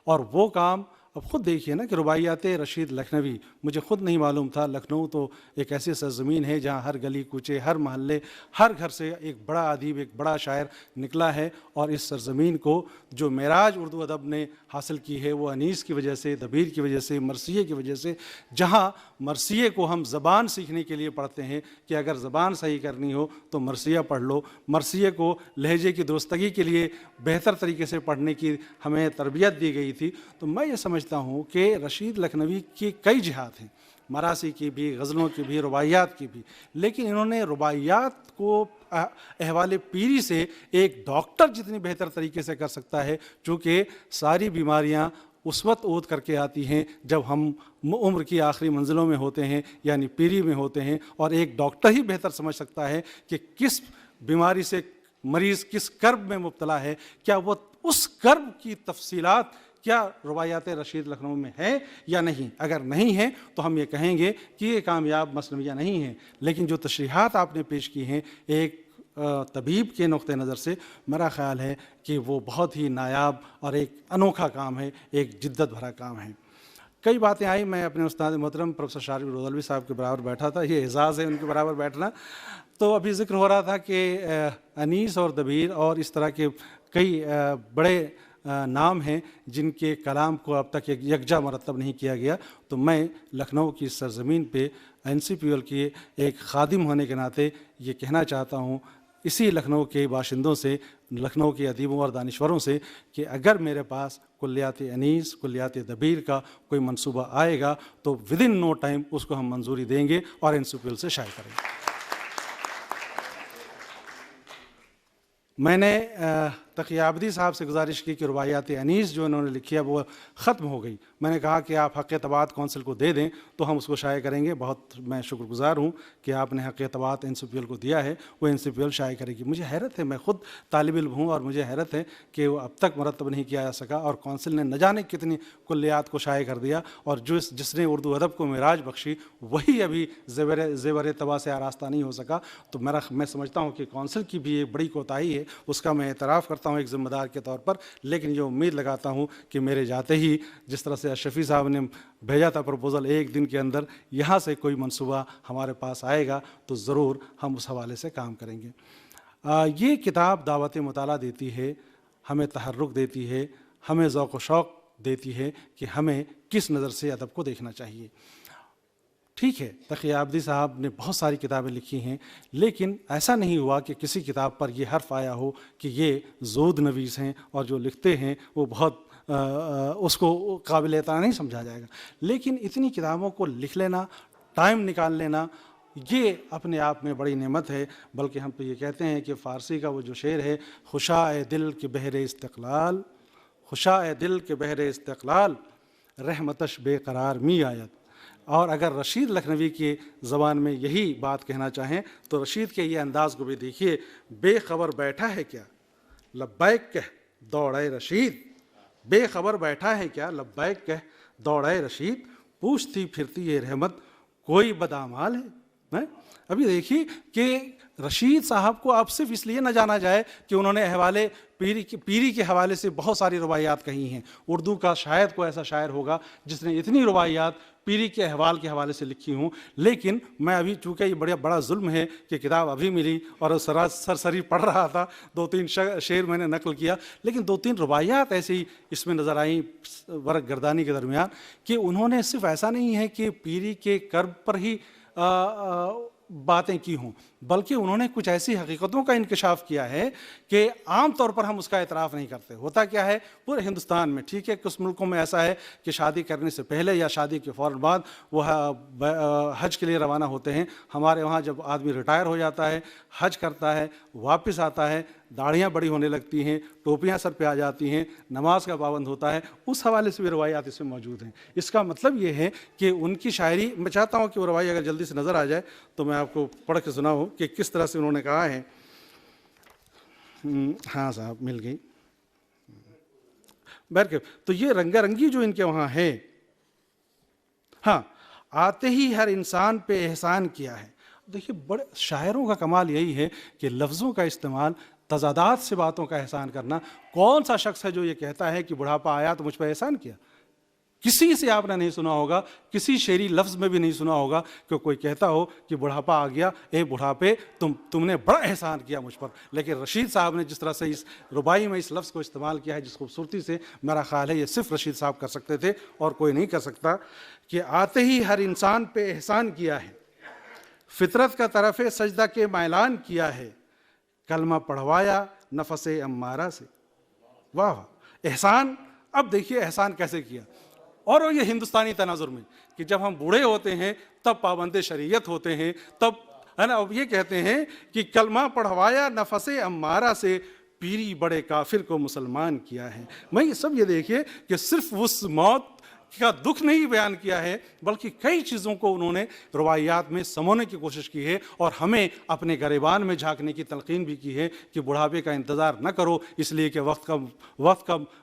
اور وہ کام اب خود دیکھیے نا کہ رباعیات رشید لکھنوی، مجھے خود نہیں معلوم تھا. لکھنؤ تو ایک ایسی سرزمین ہے جہاں ہر گلی کوچے، ہر محلے، ہر گھر سے ایک بڑا ادیب، ایک بڑا شاعر نکلا ہے. اور اس سرزمین کو جو معراج اردو ادب نے حاصل کی ہے وہ انیس کی وجہ سے، دبیر کی وجہ سے، مرثیے کی وجہ سے. جہاں مرثیے کو ہم زبان سیکھنے کے لیے پڑھتے ہیں کہ اگر زبان صحیح کرنی ہو تو مرثیہ پڑھ لو، مرثیے کو لہجے کی درستگی کے لیے بہتر طریقے سے پڑھنے کی ہمیں تربیت دی گئی تھی. تو میں یہ سمجھتا ہوں کہ رشید لکھنوی کی کئی جہات ہیں، مراثی کی بھی، غزلوں کی بھی، رباعیات کی بھی، لیکن انہوں نے رباعیات کو احوال پیری سے ایک ڈاکٹر جتنی بہتر طریقے سے کر سکتا ہے. چونکہ ساری بیماریاں اس وقت عود کر کے آتی ہیں جب ہم عمر کی آخری منزلوں میں ہوتے ہیں، یعنی پیری میں ہوتے ہیں. اور ایک ڈاکٹر ہی بہتر سمجھ سکتا ہے کہ کس بیماری سے مریض کس کرب میں مبتلا ہے، کیا وہ اس کرب کی تفصیلات کیا رباعیات رشید لکھنؤ میں ہے یا نہیں. اگر نہیں ہے تو ہم یہ کہیں گے کہ یہ کامیاب مثنویہ نہیں ہیں. لیکن جو تشریحات آپ نے پیش کی ہیں ایک طبیب کے نقطہ نظر سے، میرا خیال ہے کہ وہ بہت ہی نایاب اور ایک انوکھا کام ہے، ایک جدت بھرا کام ہے. کئی باتیں آئی. میں اپنے استاد محترم پروفیسر شارب رضوی صاحب کے برابر بیٹھا تھا، یہ اعزاز ہے ان کے برابر بیٹھنا. تو ابھی ذکر ہو رہا تھا کہ انیس اور دبیر اور اس طرح کے کئی بڑے نام ہیں جن کے کلام کو اب تک یکجا مرتب نہیں کیا گیا. تو میں لکھنؤ کی سرزمین پہ NCPL کے ایک خادم ہونے کے ناطے یہ کہنا چاہتا ہوں اسی لکھنؤ کے باشندوں سے، لکھنؤ کے ادیبوں اور دانشوروں سے کہ اگر میرے پاس کلیات انیس، کلیات دبیر کا کوئی منصوبہ آئے گا تو ودن نو ٹائم اس کو ہم منظوری دیں گے اور انسپیول سے شائع کریں گے۔ میں نے تقی عابدی صاحب سے گزارش کی کہ رباعیات انیس جو انہوں نے لکھی ہے وہ ختم ہو گئی۔ میں نے کہا کہ آپ حق طباعت کونسل کو دے دیں تو ہم اس کو شائع کریں گے۔ بہت میں شکر گزار ہوں کہ آپ نے حق طباعت NCPL کو دیا ہے، وہ NCPL شائع کرے گی۔ مجھے حیرت ہے، میں خود طالب علم ہوں اور مجھے حیرت ہے کہ وہ اب تک مرتب نہیں کیا جا سکا، اور کونسل نے نہ جانے کتنی کلیات کو شائع کر دیا، اور جس نے اردو ادب کو معراج بخشی وہی ابھی زیور طبع سے آراستہ نہیں ہو سکا۔ تو میں سمجھتا ہوں کہ کونسل کی بھی ایک بڑی کوتاہی ہے، اس کا میں اعتراف کرتا ہوں ایک ذمہ دار کے طور پر، لیکن یہ امید لگاتا ہوں کہ میرے جاتے ہی جس طرح سے اشرفی صاحب نے بھیجا تھا پروپوزل، ایک دن کے اندر یہاں سے کوئی منصوبہ ہمارے پاس آئے گا تو ضرور ہم اس حوالے سے کام کریں گے۔ یہ کتاب دعوت مطالعہ دیتی ہے، ہمیں تحرک دیتی ہے، ہمیں ذوق و شوق دیتی ہے کہ ہمیں کس نظر سے ادب کو دیکھنا چاہیے۔ ٹھیک ہے، تقی عابدی صاحب نے بہت ساری کتابیں لکھی ہیں، لیکن ایسا نہیں ہوا کہ کسی کتاب پر یہ حرف آیا ہو کہ یہ زود نویس ہیں اور جو لکھتے ہیں وہ بہت اس کو قابل اعتنا نہیں سمجھا جائے گا۔ لیکن اتنی کتابوں کو لکھ لینا، ٹائم نکال لینا، یہ اپنے آپ میں بڑی نعمت ہے۔ بلکہ ہم تو یہ کہتے ہیں کہ فارسی کا وہ جو شعر ہے، خوشائے دل کے بحر استقلال، خوشائے دل کے بحر استقلال، رحمتش بے قرار می آیت۔ اور اگر رشید لکھنوی کی زبان میں یہی بات کہنا چاہیں تو رشید کے یہ انداز کو بھی دیکھیے، بے خبر بیٹھا ہے کیا لبیک کہہ دوڑے رشید، بے خبر بیٹھا ہے کیا لبیک کہہ دوڑے رشید، پوچھتی پھرتی یہ رحمت کوئی بدعمال ہے۔ ابھی دیکھیے کہ رشید صاحب کو اب صرف اس لیے نہ جانا جائے کہ انہوں نے احوال پیری کے حوالے سے بہت ساری رباعیات کہی ہیں۔ اردو کا شاید کوئی ایسا شاعر ہوگا جس نے اتنی رباعیات پیری کے احوال کے حوالے سے لکھی ہوں، لیکن میں ابھی چونکہ یہ بڑا ظلم ہے کہ کتاب ابھی ملی اور سرسری پڑھ رہا تھا، 2-3 شعر میں نے نقل کیا، لیکن 2-3 رباعیات ایسی اس میں نظر آئیں ورق گردانی کے درمیان کہ انہوں نے صرف ایسا نہیں ہے کہ پیری کے کرب پر ہی باتیں کی ہوں، بلکہ انہوں نے کچھ ایسی حقیقتوں کا انکشاف کیا ہے کہ عام طور پر ہم اس کا اعتراف نہیں کرتے۔ ہوتا کیا ہے پورے ہندوستان میں، ٹھیک ہے کچھ ملکوں میں ایسا ہے کہ شادی کرنے سے پہلے یا شادی کے فوراً بعد وہ حج کے لیے روانہ ہوتے ہیں۔ ہمارے وہاں جب آدمی ریٹائر ہو جاتا ہے، حج کرتا ہے، واپس آتا ہے، داڑھیاں بڑی ہونے لگتی ہیں، ٹوپیاں سر پہ آ جاتی ہیں، نماز کا پابند ہوتا ہے، اس حوالے سے بھی روایات اس میں موجود ہیں۔ اس کا مطلب یہ ہے کہ ان کی شاعری، میں چاہتا ہوں کہ وہ روایت اگر جلدی سے نظر آ جائے تو میں آپ کو پڑھ کے سناؤں کہ کس طرح سے انہوں نے کہا ہے۔ ہاں صاحب مل گئی۔ تو یہ رنگا رنگی جو ان کے وہاں ہے، ہاں، آتے ہی ہر انسان پہ احسان کیا ہے۔ دیکھیے بڑے شاعروں کا کمال یہی ہے کہ لفظوں کا استعمال، تضادات سے باتوں کا احسان کرنا۔ کون سا شخص ہے جو یہ کہتا ہے کہ بڑھاپا آیا تو مجھ پہ احسان کیا؟ کسی سے آپ نے نہیں سنا ہوگا، کسی شعری لفظ میں بھی نہیں سنا ہوگا کہ کوئی کہتا ہو کہ بڑھاپا آ گیا، اے بڑھاپے تم نے بڑا احسان کیا مجھ پر۔ لیکن رشید صاحب نے جس طرح سے اس ربائی میں اس لفظ کو استعمال کیا ہے، جس خوبصورتی سے، میرا خیال ہے یہ صرف رشید صاحب کر سکتے تھے اور کوئی نہیں کر سکتا، کہ آتے ہی ہر انسان پہ احسان کیا ہے، فطرت کا طرف سجدہ کے میلان کیا ہے، کلمہ پڑھوایا نفس امارہ سے۔ واہ، احسان! اب دیکھیے احسان کیسے کیا، اور یہ ہندوستانی تناظر میں کہ جب ہم بوڑھے ہوتے ہیں تب پابند شریعت ہوتے ہیں، تب ہے نا، اب یہ کہتے ہیں کہ کلمہ پڑھوایا نفس امارہ سے، پیری بڑے کافر کو مسلمان کیا ہے۔ میں یہ سب یہ دیکھیے کہ صرف اس موت کا دکھ نہیں بیان کیا ہے، بلکہ کئی چیزوں کو انہوں نے روایات میں سمونے کی کوشش کی ہے، اور ہمیں اپنے گریبان میں جھانکنے کی تلقین بھی کی ہے کہ بڑھاپے کا انتظار نہ کرو، اس لیے کہ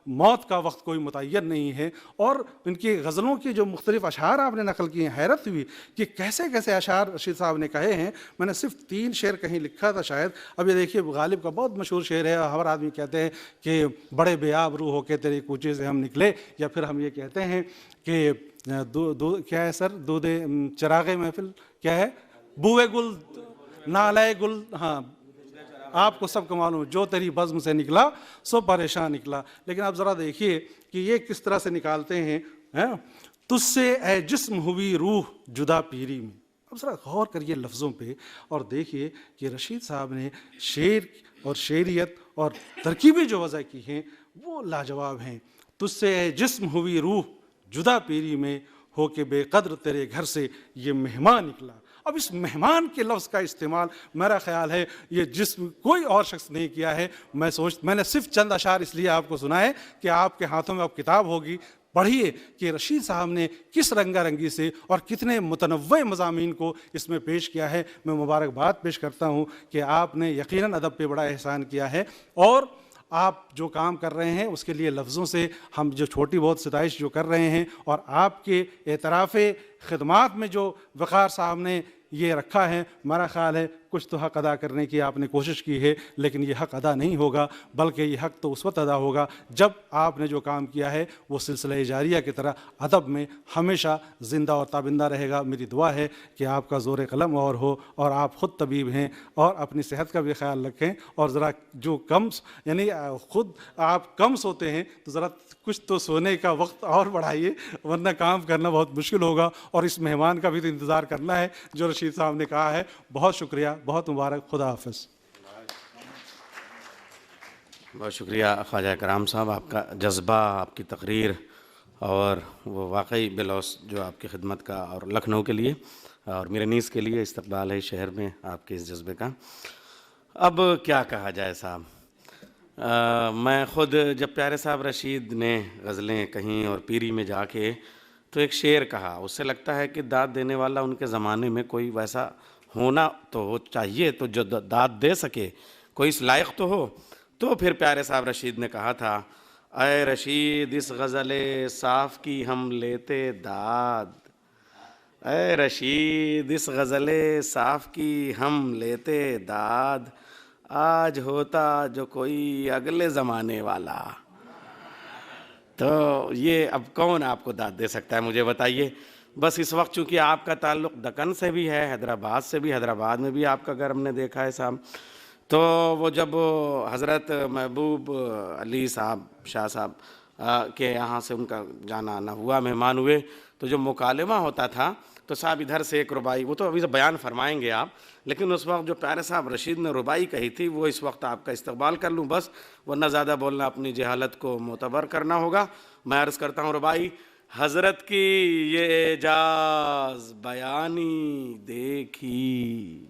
موت کا وقت کوئی متعین نہیں ہے۔ اور ان کی غزلوں کی جو مختلف اشعار آپ نے نقل کیے ہیں، حیرت ہوئی کہ کیسے کیسے اشعار رشید صاحب نے کہے ہیں۔ میں نے صرف 3 شعر کہیں لکھا تھا شاید۔ اب یہ دیکھیے غالب کا بہت مشہور شعر ہے، ہر آدمی کہتے ہیں کہ بڑے بے آبرو ہو کے تیرے کوچے سے ہم نکلے، یا پھر ہم یہ کہتے ہیں کہ کیا ہے سر، دودھ چراغ محفل کیا ہے، بوئے گل نالے گل، ہاں آپ کو سب کو معلوم ہے، جو تیری بزم سے نکلا سو پریشان نکلا۔ لیکن آپ ذرا دیکھیے کہ یہ کس طرح سے نکالتے ہیں، تجھ سے اے جسم ہوئی روح جدا پیری میں۔ اب ذرا غور کریے لفظوں پہ اور دیکھیے کہ رشید صاحب نے شعر اور شعریت اور ترکیبیں جو وضع کی ہیں وہ لاجواب ہیں. تجھ سے اے جسم ہوئی روح جدا پیری میں، ہو کے بے قدر تیرے گھر سے یہ مہمان نکلا. اب اس مہمان کے لفظ کا استعمال میرا خیال ہے یہ جسم کوئی اور شخص نہیں کیا ہے. میں نے صرف چند اشعار اس لیے آپ کو سنائے کہ آپ کے ہاتھوں میں اب کتاب ہوگی، پڑھیے کہ رشید صاحب نے کس رنگا رنگی سے اور کتنے متنوع مضامین کو اس میں پیش کیا ہے. میں مبارکباد پیش کرتا ہوں کہ آپ نے یقیناً ادب پہ بڑا احسان کیا ہے، اور آپ جو کام کر رہے ہیں اس کے لیے لفظوں سے ہم جو چھوٹی بہت ستائش جو کر رہے ہیں، اور آپ کے اعتراف خدمات میں جو وقار صاحب نے یہ رکھا ہے، میرا خیال ہے کچھ تو حق ادا کرنے کی آپ نے کوشش کی ہے، لیکن یہ حق ادا نہیں ہوگا، بلکہ یہ حق تو اس وقت ادا ہوگا جب آپ نے جو کام کیا ہے وہ سلسلہ جاریہ کی طرح ادب میں ہمیشہ زندہ اور تابندہ رہے گا. میری دعا ہے کہ آپ کا زور قلم اور ہو، اور آپ خود طبیب ہیں اور اپنی صحت کا بھی خیال رکھیں، اور ذرا جو کم یعنی خود آپ کم سوتے ہیں تو ذرا کچھ تو سونے کا وقت اور بڑھائیے، ورنہ کام کرنا بہت مشکل ہوگا، اور اس مہمان کا بھی تو انتظار کرنا ہے جو رشید صاحب نے کہا ہے. بہت شکریہ، بہت مبارک، خدا حافظ. بہت شکریہ خواجہ کرام صاحب، آپ کا جذبہ، آپ کی تقریر، اور وہ واقعی بلوس جو آپ کی خدمت کا اور لکھنؤ کے لیے اور میرنیز کے لیے استقبال ہے شہر میں آپ کے اس جذبے کا. اب کیا کہا جائے صاحب، میں خود جب پیارے صاحب رشید نے غزلیں کہیں اور پیری میں جا کے تو ایک شعر کہا، اس سے لگتا ہے کہ داد دینے والا ان کے زمانے میں کوئی ویسا ہونا تو چاہیے تو جو داد دے سکے، کوئی اس لائق تو ہو. تو پھر پیارے صاحب رشید نے کہا تھا، اے رشید اس غزل صاف کی ہم لیتے داد، اے رشید اس غزل صاف کی ہم لیتے داد، آج ہوتا جو کوئی اگلے زمانے والا. تو یہ اب کون آپ کو داد دے سکتا ہے، مجھے بتائیے. بس اس وقت چونکہ آپ کا تعلق دکن سے بھی ہے، حیدرآباد سے بھی، حیدرآباد میں بھی آپ کا گھر ہم نے دیکھا ہے صاحب، تو وہ جب حضرت محبوب علی صاحب شاہ صاحب کے یہاں سے ان کا جانا آنا ہوا، مہمان ہوئے، تو جو مکالمہ ہوتا تھا تو صاحب ادھر سے ایک ربائی، وہ تو ابھی سے بیان فرمائیں گے آپ، لیکن اس وقت جو پیارے صاحب رشید نے ربائی کہی تھی وہ اس وقت آپ کا استقبال کر لوں بس، ورنہ زیادہ بولنا اپنی جہالت کو معتبر کرنا ہوگا. میں عرض کرتا ہوں ربائی، حضرت کی یہ اعجاز بیانی دیکھی،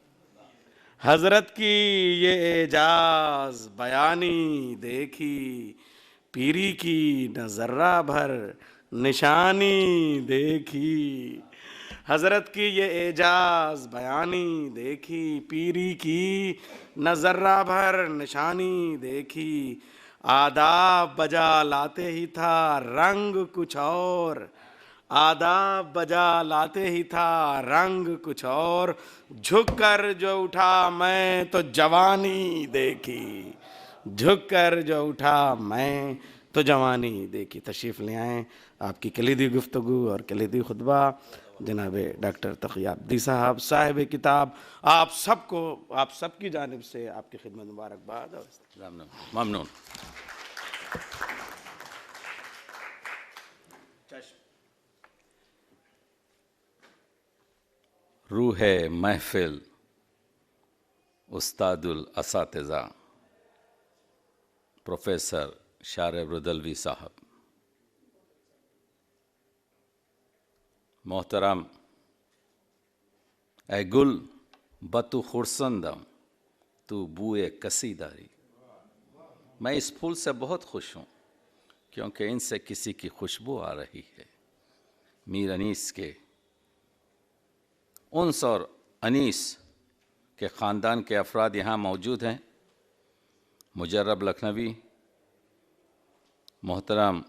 حضرت کی یہ اعجاز بیانی دیکھی، پیری کی نہ ذرہ بھر نشانی دیکھی، حضرت کی یہ اعجاز بیانی دیکھی، پیری کی نہ ذرہ بھر نشانی دیکھی، آداب بجا لاتے ہی تھا رنگ کچھ اور، آداب بجا لاتے ہی تھا رنگ کچھ اور، جھک کر جو اٹھا میں تو جوانی دیکھی، جھک کر جو اٹھا میں تو جوانی دیکھی. تشریف لے آئیں، آپ کی کلیدی گفتگو اور کلیدی خطبہ جناب ڈاکٹر تقی عابدی صاحب صاحب کتاب. آپ سب کو، آپ سب کی جانب سے آپ کی خدمت مبارکباد اور ممنون. روح محفل استاد الاساتذہ پروفیسر شارب ردلوی صاحب، محترم اے گل بتو خورسندم تو بوئے کسی داری. میں اس پھول سے بہت خوش ہوں کیونکہ ان سے کسی کی خوشبو آ رہی ہے. میر انیس کے انس اور انیس کے خاندان کے افراد یہاں موجود ہیں. مجرب لکھنوی، محترم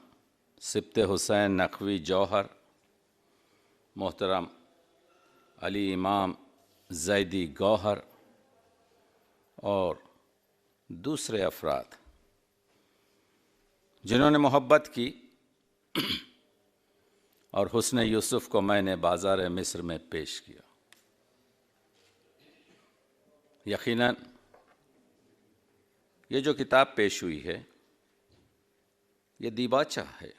سبط حسین نقوی جوہر، محترم علی امام زیدی گوہر، اور دوسرے افراد جنہوں نے محبت کی، اور حسن یوسف کو میں نے بازار مصر میں پیش کیا. یقیناً یہ جو کتاب پیش ہوئی ہے یہ دیباچہ ہے،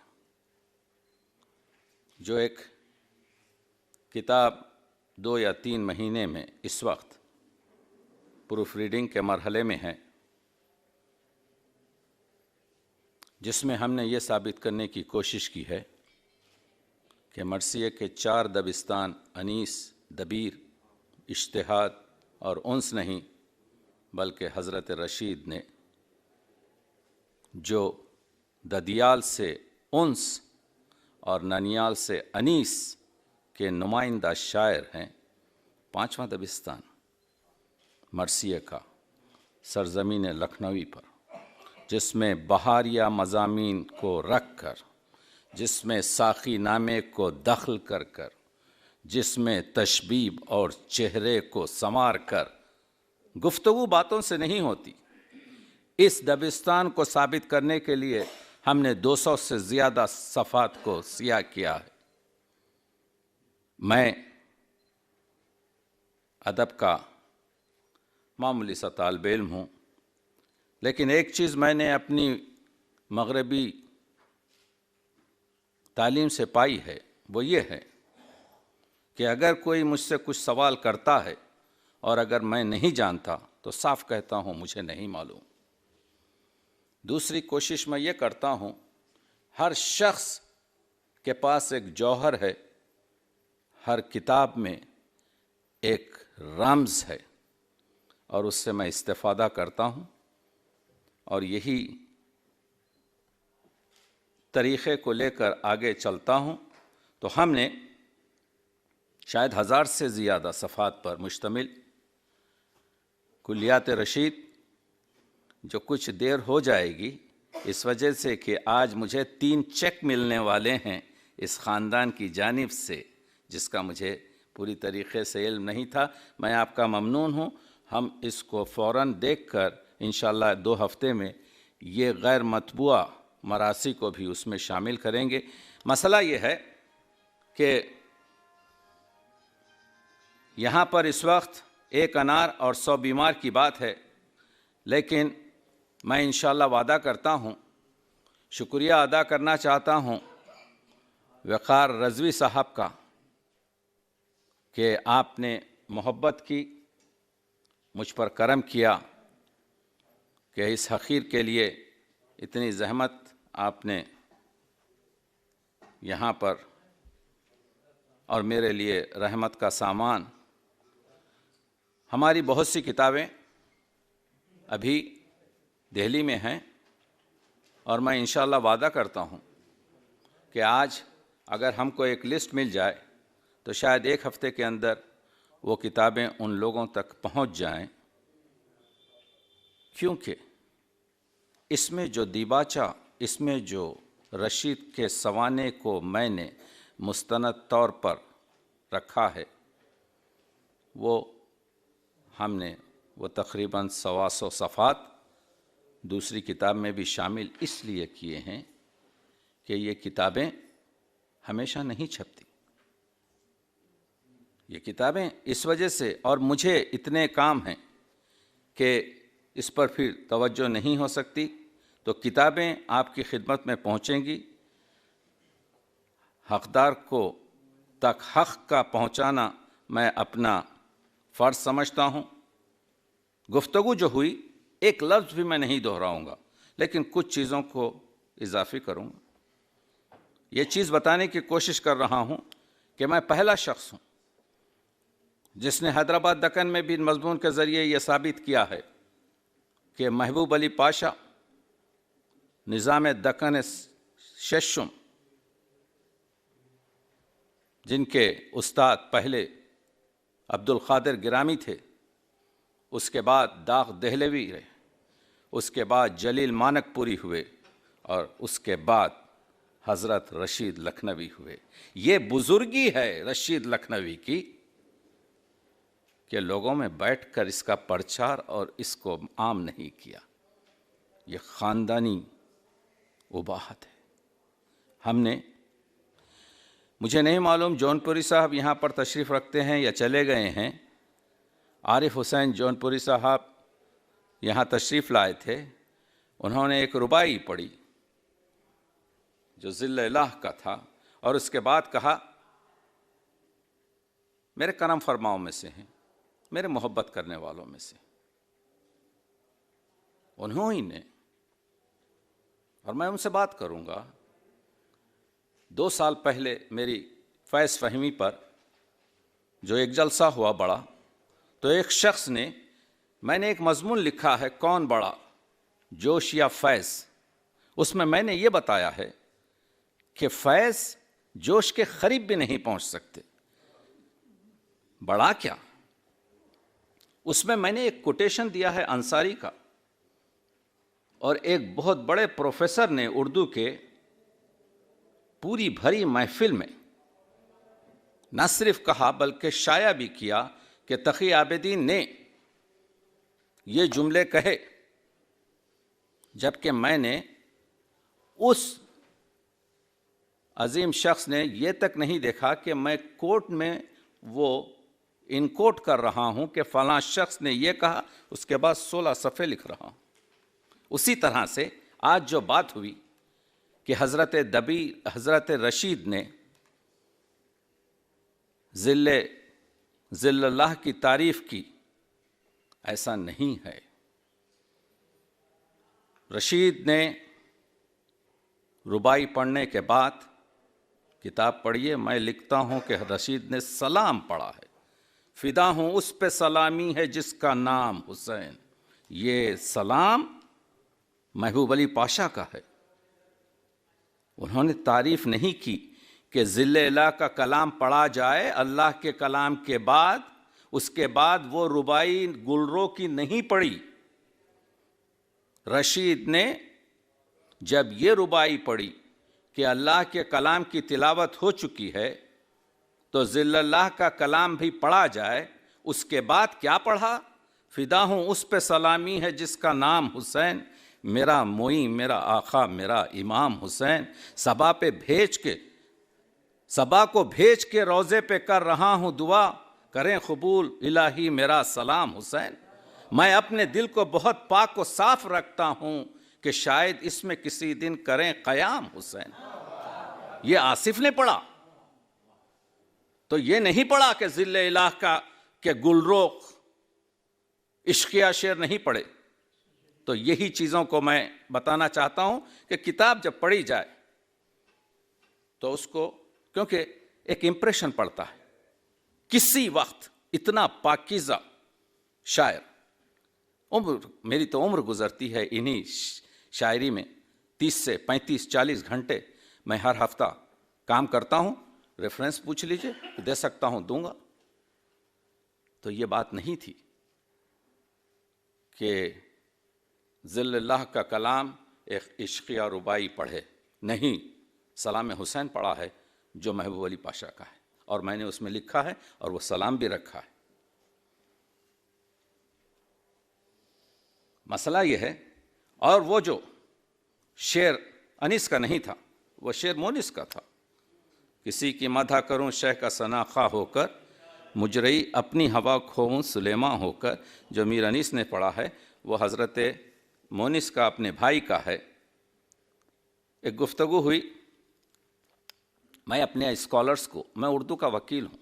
جو ایک کتاب 2 یا 3 مہینے میں اس وقت پروف ریڈنگ کے مرحلے میں ہیں، جس میں ہم نے یہ ثابت کرنے کی کوشش کی ہے کہ مرثیہ کے 4 دبستان انیس، دبیر، اجتہاد اور انس نہیں، بلکہ حضرت رشید نے جو ددیال سے انس اور ننیال سے انیس کے نمائندہ شاعر ہیں، 5واں دبستان مرثیہ کا سرزمین لکھنوی پر، جس میں بہاریہ مضامین کو رکھ کر، جس میں ساقی نامے کو دخل کر کر، جس میں تشبیب اور چہرے کو سنوار کر، گفتگو باتوں سے نہیں ہوتی، اس دبستان کو ثابت کرنے کے لیے ہم نے 200 سے زیادہ صفحات کو سیاہ کیا ہے۔ میں ادب کا معمولی سا طالب علم ہوں، لیکن ایک چیز میں نے اپنی مغربی تعلیم سے پائی ہے، وہ یہ ہے کہ اگر کوئی مجھ سے کچھ سوال کرتا ہے اور اگر میں نہیں جانتا تو صاف کہتا ہوں مجھے نہیں معلوم۔ دوسری کوشش میں یہ کرتا ہوں، ہر شخص کے پاس ایک جوہر ہے، ہر کتاب میں ایک رمز ہے، اور اس سے میں استفادہ کرتا ہوں، اور یہی طریقے کو لے کر آگے چلتا ہوں۔ تو ہم نے شاید 1000 سے زیادہ صفحات پر مشتمل کلیات رشید، جو کچھ دیر ہو جائے گی اس وجہ سے کہ آج مجھے 3 چیک ملنے والے ہیں اس خاندان کی جانب سے، جس کا مجھے پوری طریقے سے علم نہیں تھا۔ میں آپ کا ممنون ہوں، ہم اس کو فوراً دیکھ کر انشاءاللہ 2 ہفتے میں یہ غیر مطبوعہ مراثی کو بھی اس میں شامل کریں گے۔ مسئلہ یہ ہے کہ یہاں پر اس وقت 1 انار اور 100 بیمار کی بات ہے، لیکن میں انشاءاللہ وعدہ کرتا ہوں، شکریہ ادا کرنا چاہتا ہوں وقار رضوی صاحب کا کہ آپ نے محبت کی، مجھ پر کرم کیا کہ اس حقیر کے لیے اتنی زحمت آپ نے یہاں پر، اور میرے لیے رحمت کا سامان۔ ہماری بہت سی کتابیں ابھی دہلی میں ہیں، اور میں انشاءاللہ وعدہ کرتا ہوں کہ آج اگر ہم کو ایک لسٹ مل جائے تو شاید 1 ہفتے کے اندر وہ کتابیں ان لوگوں تک پہنچ جائیں، کیونکہ اس میں جو دیباچہ، اس میں جو رشید کے سوانے کو میں نے مستند طور پر رکھا ہے، وہ ہم نے وہ تقریباً 125 صفحات دوسری کتاب میں بھی شامل اس لیے کیے ہیں کہ یہ کتابیں ہمیشہ نہیں چھپتی۔ یہ کتابیں اس وجہ سے، اور مجھے اتنے کام ہیں کہ اس پر پھر توجہ نہیں ہو سکتی، تو کتابیں آپ کی خدمت میں پہنچیں گی۔ حقدار کو تک حق کا پہنچانا میں اپنا فرض سمجھتا ہوں۔ گفتگو جو ہوئی، ایک لفظ بھی میں نہیں دہراؤں گا، لیکن کچھ چیزوں کو اضافی کروں گا۔ یہ چیز بتانے کی کوشش کر رہا ہوں کہ میں پہلا شخص ہوں جس نے حیدرآباد دکن میں بھی مضمون کے ذریعے یہ ثابت کیا ہے کہ محبوب علی پاشا نظام دکن ششم، جن کے استاد پہلے عبد القادر گرامی تھے، اس کے بعد داغ دہلوی رہے، اس کے بعد جلیل مانک پوری ہوئے، اور اس کے بعد حضرت رشید لکھنوی ہوئے۔ یہ بزرگی ہے رشید لکھنوی کی کہ لوگوں میں بیٹھ کر اس کا پرچار اور اس کو عام نہیں کیا۔ یہ خاندانی اباحت ہے۔ ہم نے، مجھے نہیں معلوم جون پوری صاحب یہاں پر تشریف رکھتے ہیں یا چلے گئے ہیں، عارف حسین جون پوری صاحب یہاں تشریف لائے تھے، انہوں نے ایک رباعی پڑھی جو ذل الہ کا تھا، اور اس کے بعد کہا میرے کرم فرماؤں میں سے ہیں، میرے محبت کرنے والوں میں سے انہوں ہی نے، اور میں ان سے بات کروں گا. 2 سال پہلے میری فیض فہمی پر جو ایک جلسہ ہوا بڑا، تو ایک شخص نے، میں نے ایک مضمون لکھا ہے کون بڑا، جوش یا فیض. اس میں نے یہ بتایا ہے کہ فیض جوش کے قریب بھی نہیں پہنچ سکتے، بڑا کیا. اس میں نے ایک کوٹیشن دیا ہے انصاری کا، اور ایک بہت بڑے پروفیسر نے اردو کے پوری بھری محفل میں نہ صرف کہا بلکہ شائع بھی کیا کہ تقی عابدین نے یہ جملے کہے، جبکہ میں نے اس عظیم شخص نے یہ تک نہیں دیکھا کہ میں کوٹ میں وہ ان کوٹ کر رہا ہوں کہ فلاں شخص نے یہ کہا، اس کے بعد 16 صفحے لکھ رہا ہوں. اسی طرح سے آج جو بات ہوئی کہ حضرت رشید نے ذل اللہ کی تعریف کی، ایسا نہیں ہے. رشید نے ربائی پڑھنے کے بعد، کتاب پڑھیے، میں لکھتا ہوں کہ رشید نے سلام پڑھا ہے. فدا ہوں اس پہ سلامی ہے جس کا نام حسین. یہ سلام محبوب علی پاشا کا ہے. انہوں نے تعریف نہیں کی کہ ذل الہ کا کلام پڑھا جائے اللہ کے کلام کے بعد، اس کے بعد وہ ربائی گلرو کی نہیں پڑھی. رشید نے جب یہ ربائی پڑھی کہ اللہ کے کلام کی تلاوت ہو چکی ہے تو ذل اللہ کا کلام بھی پڑھا جائے، اس کے بعد کیا پڑھا؟ فدا ہوں اس پہ سلامی ہے جس کا نام حسین. میرا معین، میرا آقا، میرا امام حسین صبا کو بھیج کے روضے پہ کر رہا ہوں دعا، کریں قبول الہی میرا سلام حسین. میں اپنے دل کو بہت پاک و صاف رکھتا ہوں کہ شاید اس میں کسی دن کریں قیام حسین. یہ آصف نے پڑھا، تو یہ نہیں پڑھا کہ ذل الہ کا کہ گلروخ عشقیہ شعر نہیں پڑھے. تو یہی چیزوں کو میں بتانا چاہتا ہوں کہ کتاب جب پڑھی جائے تو اس کو، کیونکہ ایک امپریشن پڑتا ہے. کسی وقت اتنا پاکیزہ شاعر، میری تو عمر گزرتی ہے انہی شاعری میں، 30 سے 35 40 گھنٹے میں ہر ہفتہ کام کرتا ہوں. ریفرنس پوچھ لیجئے، دے سکتا ہوں، دوں گا. تو یہ بات نہیں تھی کہ ذل اللہ کا کلام ایک عشقیہ ربائی پڑھے، نہیں، سلام حسین پڑھا ہے جو محبوب علی پاشا کا ہے، اور میں نے اس میں لکھا ہے اور وہ سلام بھی رکھا ہے. مسئلہ یہ ہے. اور وہ جو شعر انیس کا نہیں تھا، وہ شعر مونس کا تھا. کسی کی مدح کروں شہ کا ثناخواہ ہو کر، مجرئی اپنی ہوا کھوؤں سلیماں ہو کر. جو میر انیس نے پڑھا ہے وہ حضرت مونس کا اپنے بھائی کا ہے. ایک گفتگو ہوئی، میں اپنے اسکالرز کو، میں اردو کا وکیل ہوں،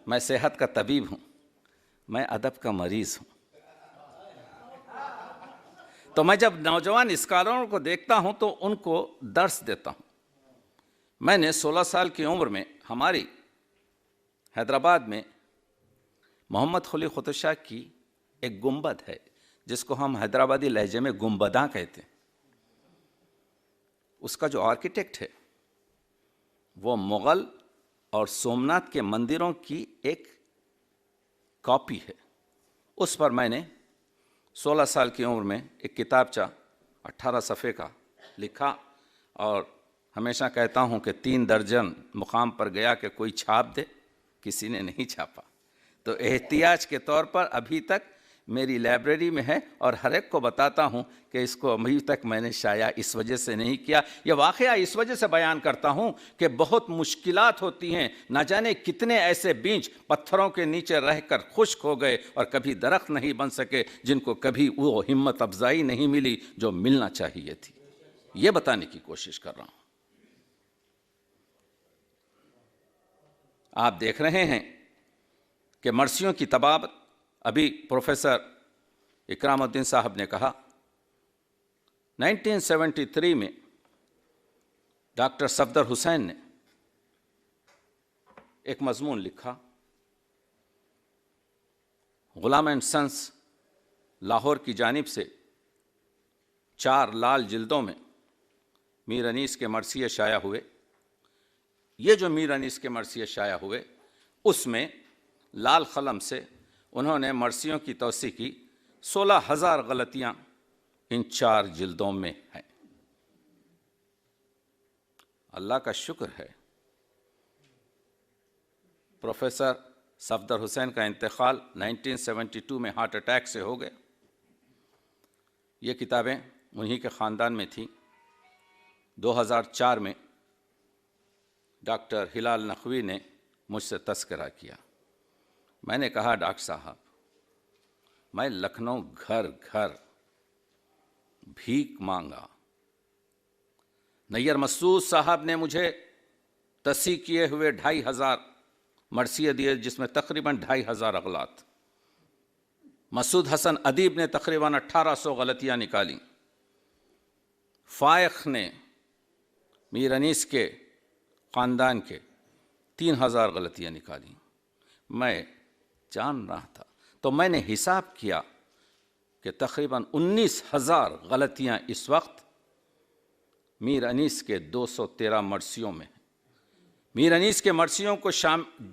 میں صحت کا طبیب ہوں، میں ادب کا مریض ہوں. تو میں جب نوجوان اسکالروں کو دیکھتا ہوں تو ان کو درس دیتا ہوں. میں نے 16 سال کی عمر میں ہماری حیدرآباد میں محمد قلی قطب شاہ کی ایک گنبد ہے جس کو ہم حیدرآبادی لہجے میں گنبداں کہتے ہیں. اس کا جو آرکیٹیکٹ ہے وہ مغل اور سومناتھ کے مندروں کی ایک کاپی ہے. اس پر میں نے 16 سال کی عمر میں ایک کتابچہ 18 صفحے کا لکھا، اور ہمیشہ کہتا ہوں کہ 3 درجن مقام پر گیا کہ کوئی چھاپ دے، کسی نے نہیں چھاپا. تو احتیاج کے طور پر ابھی تک میری لائبریری میں ہے، اور ہر ایک کو بتاتا ہوں کہ اس کو ابھی تک میں نے شائع اس وجہ سے نہیں کیا. یہ واقعہ اس وجہ سے بیان کرتا ہوں کہ بہت مشکلات ہوتی ہیں. نہ جانے کتنے ایسے بیج پتھروں کے نیچے رہ کر خشک ہو گئے اور کبھی درخت نہیں بن سکے، جن کو کبھی وہ ہمت افزائی نہیں ملی جو ملنا چاہیے تھی. یہ بتانے کی کوشش کر رہا ہوں. آپ دیکھ رہے ہیں کہ مرثیوں کی طباعت ابھی پروفیسر اکرام الدین صاحب نے کہا 1973 میں ڈاکٹر صفدر حسین نے ایک مضمون لکھا، غلام اینڈ سنس لاہور کی جانب سے 4 لال جلدوں میں میر انیس کے مرثیے شائع ہوئے۔ یہ جو میر انیس کے مرثیے شائع ہوئے اس میں لال قلم سے انہوں نے مرثیوں کی توثیق کی، 16,000 غلطیاں ان 4 جلدوں میں ہیں۔ اللہ کا شکر ہے پروفیسر صفدر حسین کا انتقال 1972 میں ہارٹ اٹیک سے ہو گیا۔ یہ کتابیں انہی کے خاندان میں تھیں۔ 2004 میں ڈاکٹر ہلال نقوی نے مجھ سے تذکرہ کیا۔ میں نے کہا ڈاکٹر صاحب میں لکھنؤ گھر گھر بھیک مانگا، نیر مسعود صاحب نے مجھے تصحیح کیے ہوئے 2,500 مرثیے دیے جس میں تقریباً 2,500 اغلاط، مسعود حسن ادیب نے تقریباً 1,800 غلطیاں نکالیں، فائق نے میر انیس کے خاندان کے 3,000 غلطیاں نکالیں۔ میں جان رہا تھا تو میں نے حساب کیا کہ تقریباً 19,000 غلطیاں اس وقت میر انیس کے 213 مرثیوں میں ہیں۔ میر انیس کے مرثیوں کو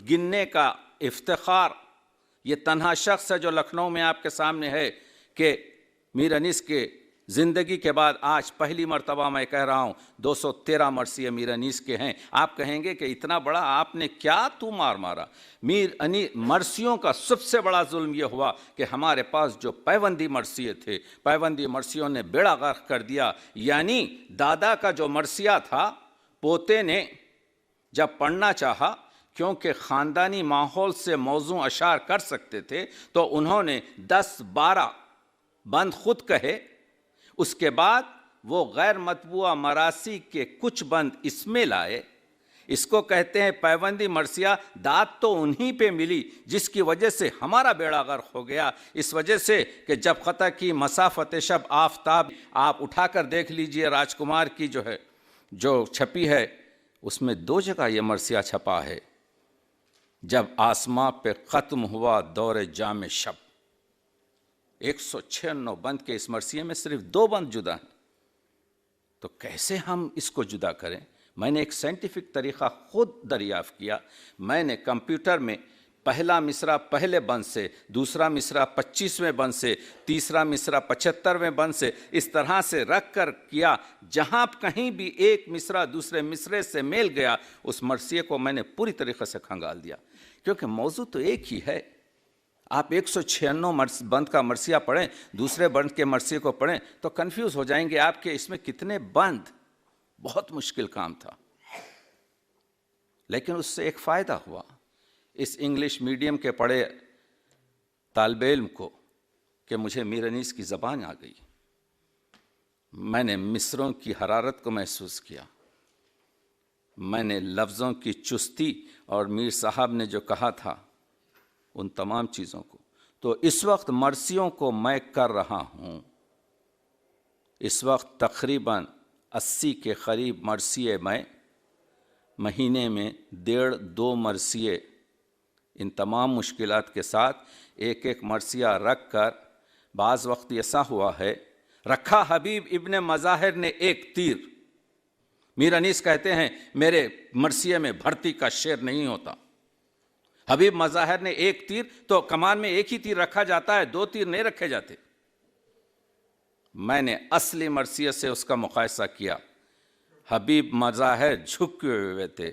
گننے کا افتخار یہ تنہا شخص ہے جو لکھنؤ میں آپ کے سامنے ہے کہ میر انیس کے زندگی کے بعد آج پہلی مرتبہ میں کہہ رہا ہوں 213 مرثیے میر انیس کے ہیں۔ آپ کہیں گے کہ اتنا بڑا آپ نے کیا مار مارا؟ میر انیس مرثیوں کا سب سے بڑا ظلم یہ ہوا کہ ہمارے پاس جو پیوندی مرثیے تھے، پیوندی مرثیوں نے بیڑا غرق کر دیا۔ یعنی دادا کا جو مرثیہ تھا پوتے نے جب پڑھنا چاہا، کیونکہ خاندانی ماحول سے موزوں اشعار کر سکتے تھے، تو انہوں نے 10-12 بند خود کہے، اس کے بعد وہ غیر مطبوعہ مراثی کے کچھ بند اس میں لائے۔ اس کو کہتے ہیں پیوندی مرثیہ۔ داد تو انہی پہ ملی جس کی وجہ سے ہمارا بیڑا غرق ہو گیا، اس وجہ سے کہ جب خطا کی مسافت شب آفتاب، آپ اٹھا کر دیکھ لیجئے راجکمار کی جو چھپی ہے اس میں 2 جگہ یہ مرثیہ چھپا ہے، جب آسماں پہ ختم ہوا دور جام شب۔ 196 بند کے اس مرثیے میں صرف 2 بند جدا ہیں، تو کیسے ہم اس کو جدا کریں؟ میں نے ایک سائنٹیفک طریقہ خود دریافت کیا۔ میں نے کمپیوٹر میں پہلا مصرع پہلے بند سے، دوسرا مصرع 25ویں بند سے، تیسرا مصرع 75ویں بند سے اس طرح سے رکھ کر کیا، جہاں کہیں بھی ایک مصرع دوسرے مصرے سے میل گیا اس مرثیے کو میں نے پوری طریقے سے کھنگال دیا، کیونکہ موضوع تو ایک ہی ہے۔ آپ 196 بند کا مرثیہ پڑھیں، دوسرے بند کے مرثیے کو پڑھیں تو کنفیوز ہو جائیں گے آپ کے اس میں کتنے بند۔ بہت مشکل کام تھا، لیکن اس سے ایک فائدہ ہوا اس انگلش میڈیم کے پڑھے طالب علم کو کہ مجھے میر انیس کی زبان آ گئی۔ میں نے مصروں کی حرارت کو محسوس کیا، میں نے لفظوں کی چستی اور میر صاحب نے جو کہا تھا ان تمام چیزوں کو۔ تو اس وقت مرثیوں کو میں کر رہا ہوں، اس وقت تقریباً 80 کے قریب مرثیے میں مہینے میں 1.5-2 مرثیے ان تمام مشکلات کے ساتھ ایک ایک مرثیہ رکھ کر، بعض وقت ایسا ہوا ہے رکھا حبیب ابن مظاہر نے ایک تیر۔ میر انیس کہتے ہیں میرے مرثیے میں بھرتی کا شعر نہیں ہوتا، حبیب مظاہر نے ایک تیر، تو کمان میں ایک ہی تیر رکھا جاتا ہے، 2 تیر نہیں رکھے جاتے۔ میں نے اصلی مرثیے سے اس کا مقایسہ کیا، حبیب مظاہر جھکے ہوئے تھے،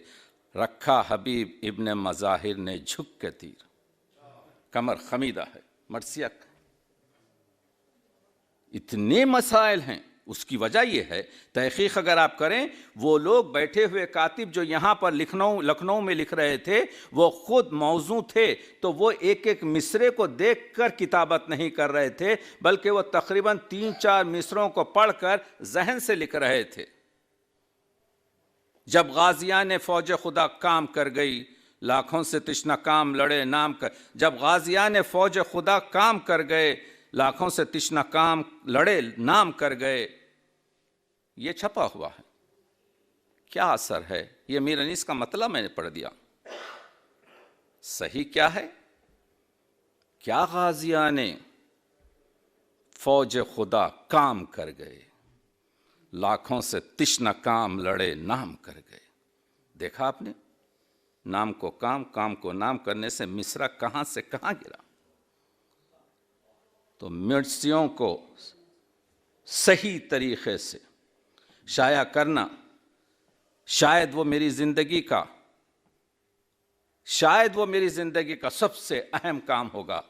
رکھا حبیب ابن مظاہر نے جھک کے تیر، کمر خمیدہ ہے مرثیہ۔ اتنے مسائل ہیں، اس کی وجہ یہ ہے تحقیق اگر آپ کریں، وہ لوگ بیٹھے ہوئے کاتب جو یہاں پر لکھنؤ میں لکھ رہے تھے وہ خود موضوع تھے، تو وہ ایک ایک مصرے کو دیکھ کر کتابت نہیں کر رہے تھے، بلکہ وہ تقریباً 3-4 مصروں کو پڑھ کر ذہن سے لکھ رہے تھے۔ جب غازیان فوج خدا کام کر گئی، لاکھوں سے تشنہ کام لڑے نام کر. جب غازیان فوج خدا کام کر گئے, لاکھوں سے تشنہ کام لڑے نام کر گئے. یہ چھپا ہوا ہے. کیا اثر ہے؟ یہ میر انیس کا مطلب میں نے پڑھ دیا. صحیح کیا ہے؟ کیا غازیان فوج خدا کام کر گئے, لاکھوں سے تشنہ کام لڑے نام کر گئے. دیکھا آپ نے, نام کو کام, کام کو نام کرنے سے مصرع کہاں سے کہاں گرا. تو مرثیوں کو صحیح طریقے سے شائع کرنا شاید وہ میری زندگی کا سب سے اہم کام ہوگا.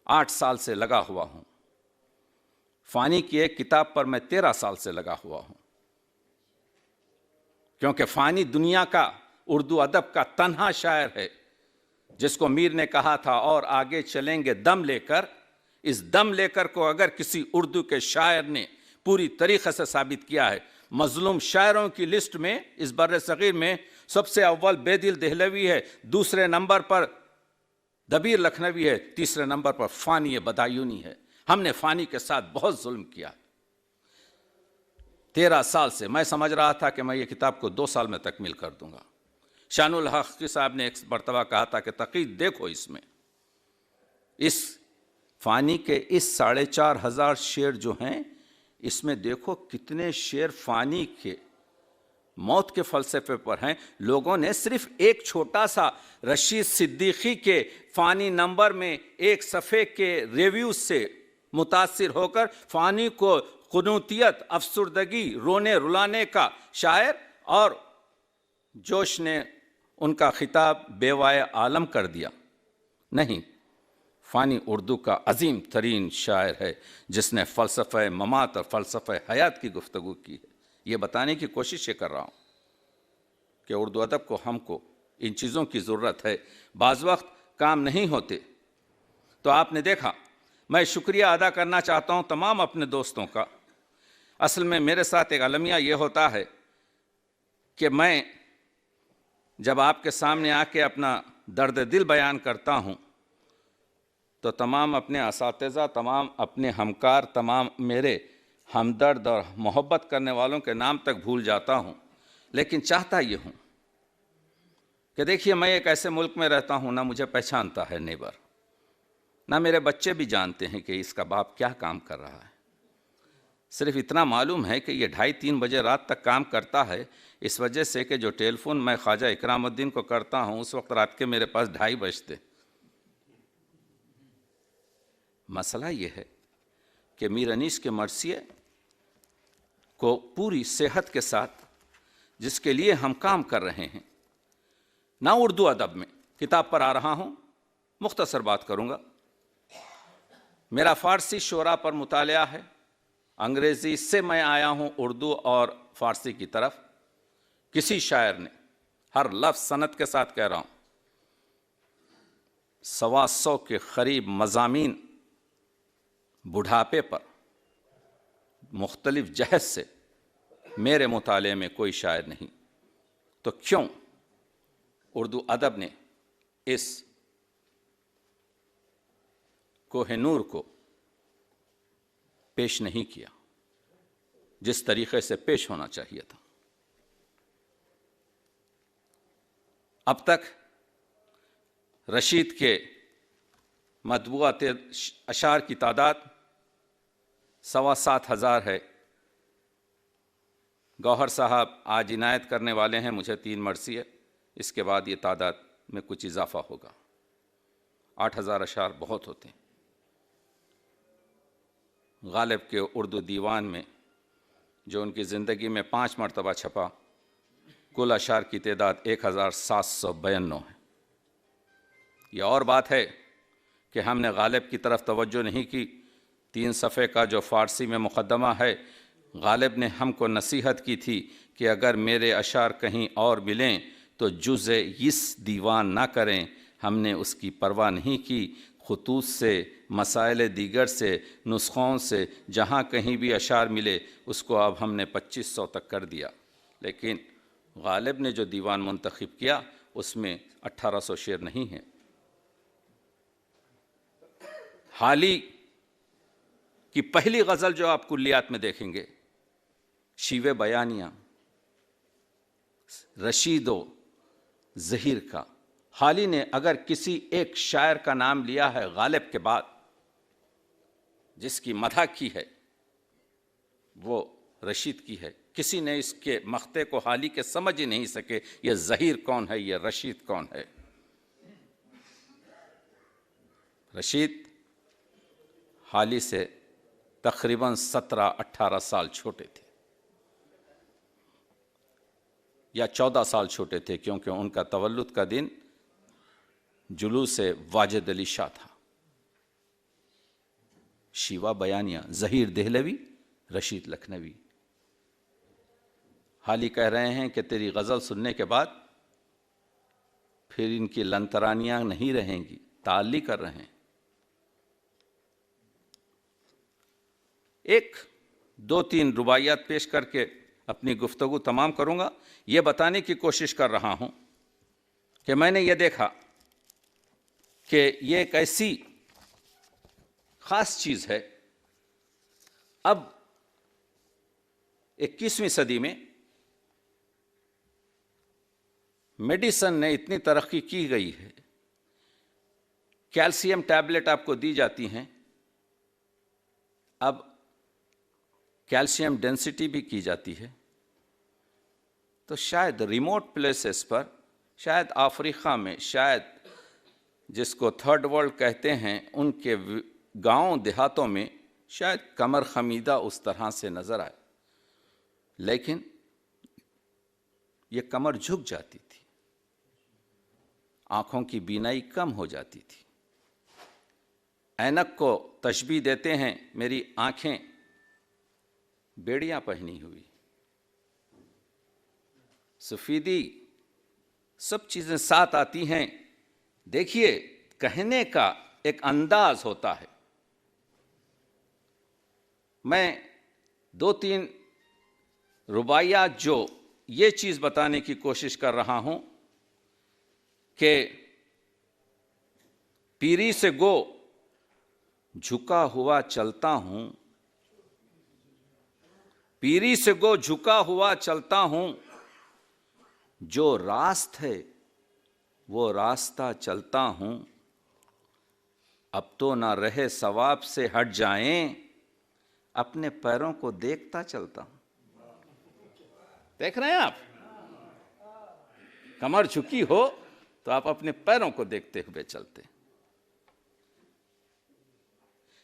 8 سال سے لگا ہوا ہوں. فانی کی ایک کتاب پر میں 13 سال سے لگا ہوا ہوں, کیونکہ فانی دنیا کا اردو ادب کا تنہا شاعر ہے جس کو میر نے کہا تھا اور آگے چلیں گے دم لے کر. اس دم لے کر کو اگر کسی اردو کے شاعر نے پوری طریقے سے ثابت کیا ہے, مظلوم شاعروں کی لسٹ میں اس بر صغیر میں سب سے اول بیدل دہلوی ہے, دوسرے نمبر پر دبیر لکھنوی ہے, تیسرے نمبر پر فانی بدایونی ہے. ہم نے فانی کے ساتھ بہت ظلم کیا. 13 سال سے میں سمجھ رہا تھا کہ میں یہ کتاب کو 2 سال میں تکمیل کر دوں گا. شان الحق صاحب نے ایک مرتبہ کہا تھا کہ تقی دیکھو اس فانی کے اس 4,500 شعر جو ہیں, اس میں دیکھو کتنے شعر فانی کے موت کے فلسفے پر ہیں. لوگوں نے صرف ایک چھوٹا سا رشید صدیقی کے فانی نمبر میں ایک صفحے کے ریویو سے متاثر ہو کر فانی کو قنوتیت, افسردگی, رونے رلانے کا شاعر اور جوش نے ان کا خطاب بیوائے عالم کر دیا. نہیں, فانی اردو کا عظیم ترین شاعر ہے جس نے فلسفہ ممات اور فلسفہ حیات کی گفتگو کی ہے. یہ بتانے کی کوشش یہ کر رہا ہوں کہ اردو ادب کو ہم کو ان چیزوں کی ضرورت ہے. بعض وقت کام نہیں ہوتے. تو آپ نے دیکھا, میں شکریہ ادا کرنا چاہتا ہوں تمام اپنے دوستوں کا. اصل میں میرے ساتھ ایک المیہ یہ ہوتا ہے کہ میں جب آپ کے سامنے آ کے اپنا درد دل بیان کرتا ہوں تو تمام اپنے اساتذہ, تمام اپنے ہمکار, تمام میرے ہمدرد اور محبت کرنے والوں کے نام تک بھول جاتا ہوں. لیکن چاہتا یہ ہوں کہ دیکھیے, میں ایک ایسے ملک میں رہتا ہوں, نہ مجھے پہچانتا ہے نیبر, نہ میرے بچے بھی جانتے ہیں کہ اس کا باپ کیا کام کر رہا ہے. صرف اتنا معلوم ہے کہ یہ 2:30-3 بجے رات تک کام کرتا ہے, اس وجہ سے کہ جو ٹیلی فون میں خواجہ اکرام الدین کو کرتا ہوں اس وقت رات کے میرے پاس 2:30 بجتے. مسئلہ یہ ہے کہ میر انیس کے مرثیے کو پوری صحت کے ساتھ جس کے لیے ہم کام کر رہے ہیں, نہ اردو ادب میں کتاب پر آ رہا ہوں, مختصر بات کروں گا. میرا فارسی شعراء پر مطالعہ ہے, انگریزی سے میں آیا ہوں اردو اور فارسی کی طرف. کسی شاعر نے, ہر لفظ سند کے ساتھ کہہ رہا ہوں, 125 کے قریب مضامین بڑھاپے پر مختلف جہت سے میرے مطالعے میں کوئی شاعر نہیں. تو کیوں اردو ادب نے اس کوہ نور کو پیش نہیں کیا جس طریقے سے پیش ہونا چاہیے تھا؟ اب تک رشید کے مطبوعہ اشعار کی تعداد 7,500 ہے. گوہر صاحب آج عنایت کرنے والے ہیں مجھے 3 مرثیے, اس کے بعد یہ تعداد میں کچھ اضافہ ہوگا. 8,000 اشعار بہت ہوتے ہیں. غالب کے اردو دیوان میں جو ان کی زندگی میں 5 مرتبہ چھپا, کل اشعار کی تعداد 1,752 ہے. یہ اور بات ہے کہ ہم نے غالب کی طرف توجہ نہیں کی. 3 صفحے کا جو فارسی میں مقدمہ ہے, غالب نے ہم کو نصیحت کی تھی کہ اگر میرے اشعار کہیں اور ملیں تو جز اس دیوان نہ کریں. ہم نے اس کی پرواہ نہیں کی. خطوط سے, مسائل دیگر سے, نسخوں سے, جہاں کہیں بھی اشعار ملے اس کو اب ہم نے 2,500 تک کر دیا. لیکن غالب نے جو دیوان منتخب کیا اس میں 1800 شعر نہیں ہیں۔ حالی کی پہلی غزل جو آپ کلیات میں دیکھیں گے، شیوے بیانیہ، رشید و ظہیر کا۔ حالی نے اگر کسی ایک شاعر کا نام لیا ہے غالب کے بعد جس کی مدح کی ہے، وہ رشید کی ہے۔ کسی نے اس کے مقطع کو حالی کے سمجھ ہی نہیں سکے، یہ ظہیر کون ہے، یہ رشید کون ہے۔ رشید حالی سے تقریباً 17-18 سال چھوٹے تھے، یا 14 سال چھوٹے تھے، کیونکہ ان کا تولد کا دن جلوس واجد علی شاہ تھا۔ شیوا بیانیہ، ظہیر دہلوی، رشید لکھنوی۔ حالی کہہ رہے ہیں کہ تیری غزل سننے کے بعد پھر ان کی لنترانیاں نہیں رہیں گی، تعلی کر رہے ہیں۔ ایک دو تین رباعیات پیش کر کے اپنی گفتگو تمام کروں گا۔ یہ بتانے کی کوشش کر رہا ہوں کہ میں نے یہ دیکھا کہ یہ ایک ایسی خاص چیز ہے، اب 21ویں صدی میں میڈیسن نے اتنی ترقی کی گئی ہے، کیلشیم ٹیبلٹ آپ کو دی جاتی ہیں، اب کیلشیم ڈینسٹی بھی کی جاتی ہے، تو شاید ریموٹ پلیسز پر، شاید افریقہ میں، شاید جس کو تھرڈ ورلڈ کہتے ہیں، ان کے گاؤں دیہاتوں میں شاید کمر خمیدہ اس طرح سے نظر آئے، لیکن یہ کمر جھک جاتی تھی، آنکھوں کی بینائی کم ہو جاتی تھی۔ اینک کو تشبیہ دیتے ہیں، میری آنکھیں بیڑیاں پہنی ہوئی، سفیدی، سب چیزیں ساتھ آتی ہیں۔ دیکھیے، کہنے کا ایک انداز ہوتا ہے۔ میں دو تین رباعیات جو یہ چیز بتانے کی کوشش کر رہا ہوں کہ پیری سے گو جھکا ہوا چلتا ہوں، پیری سے گو جھکا ہوا چلتا ہوں، جو راست ہے وہ راستہ چلتا ہوں، اب تو نہ رہے ثواب سے ہٹ جائیں، اپنے پیروں کو دیکھتا چلتا ہوں۔ دیکھ رہے ہیں آپ، کمر جھکی ہو تو آپ اپنے پیروں کو دیکھتے ہوئے چلتے۔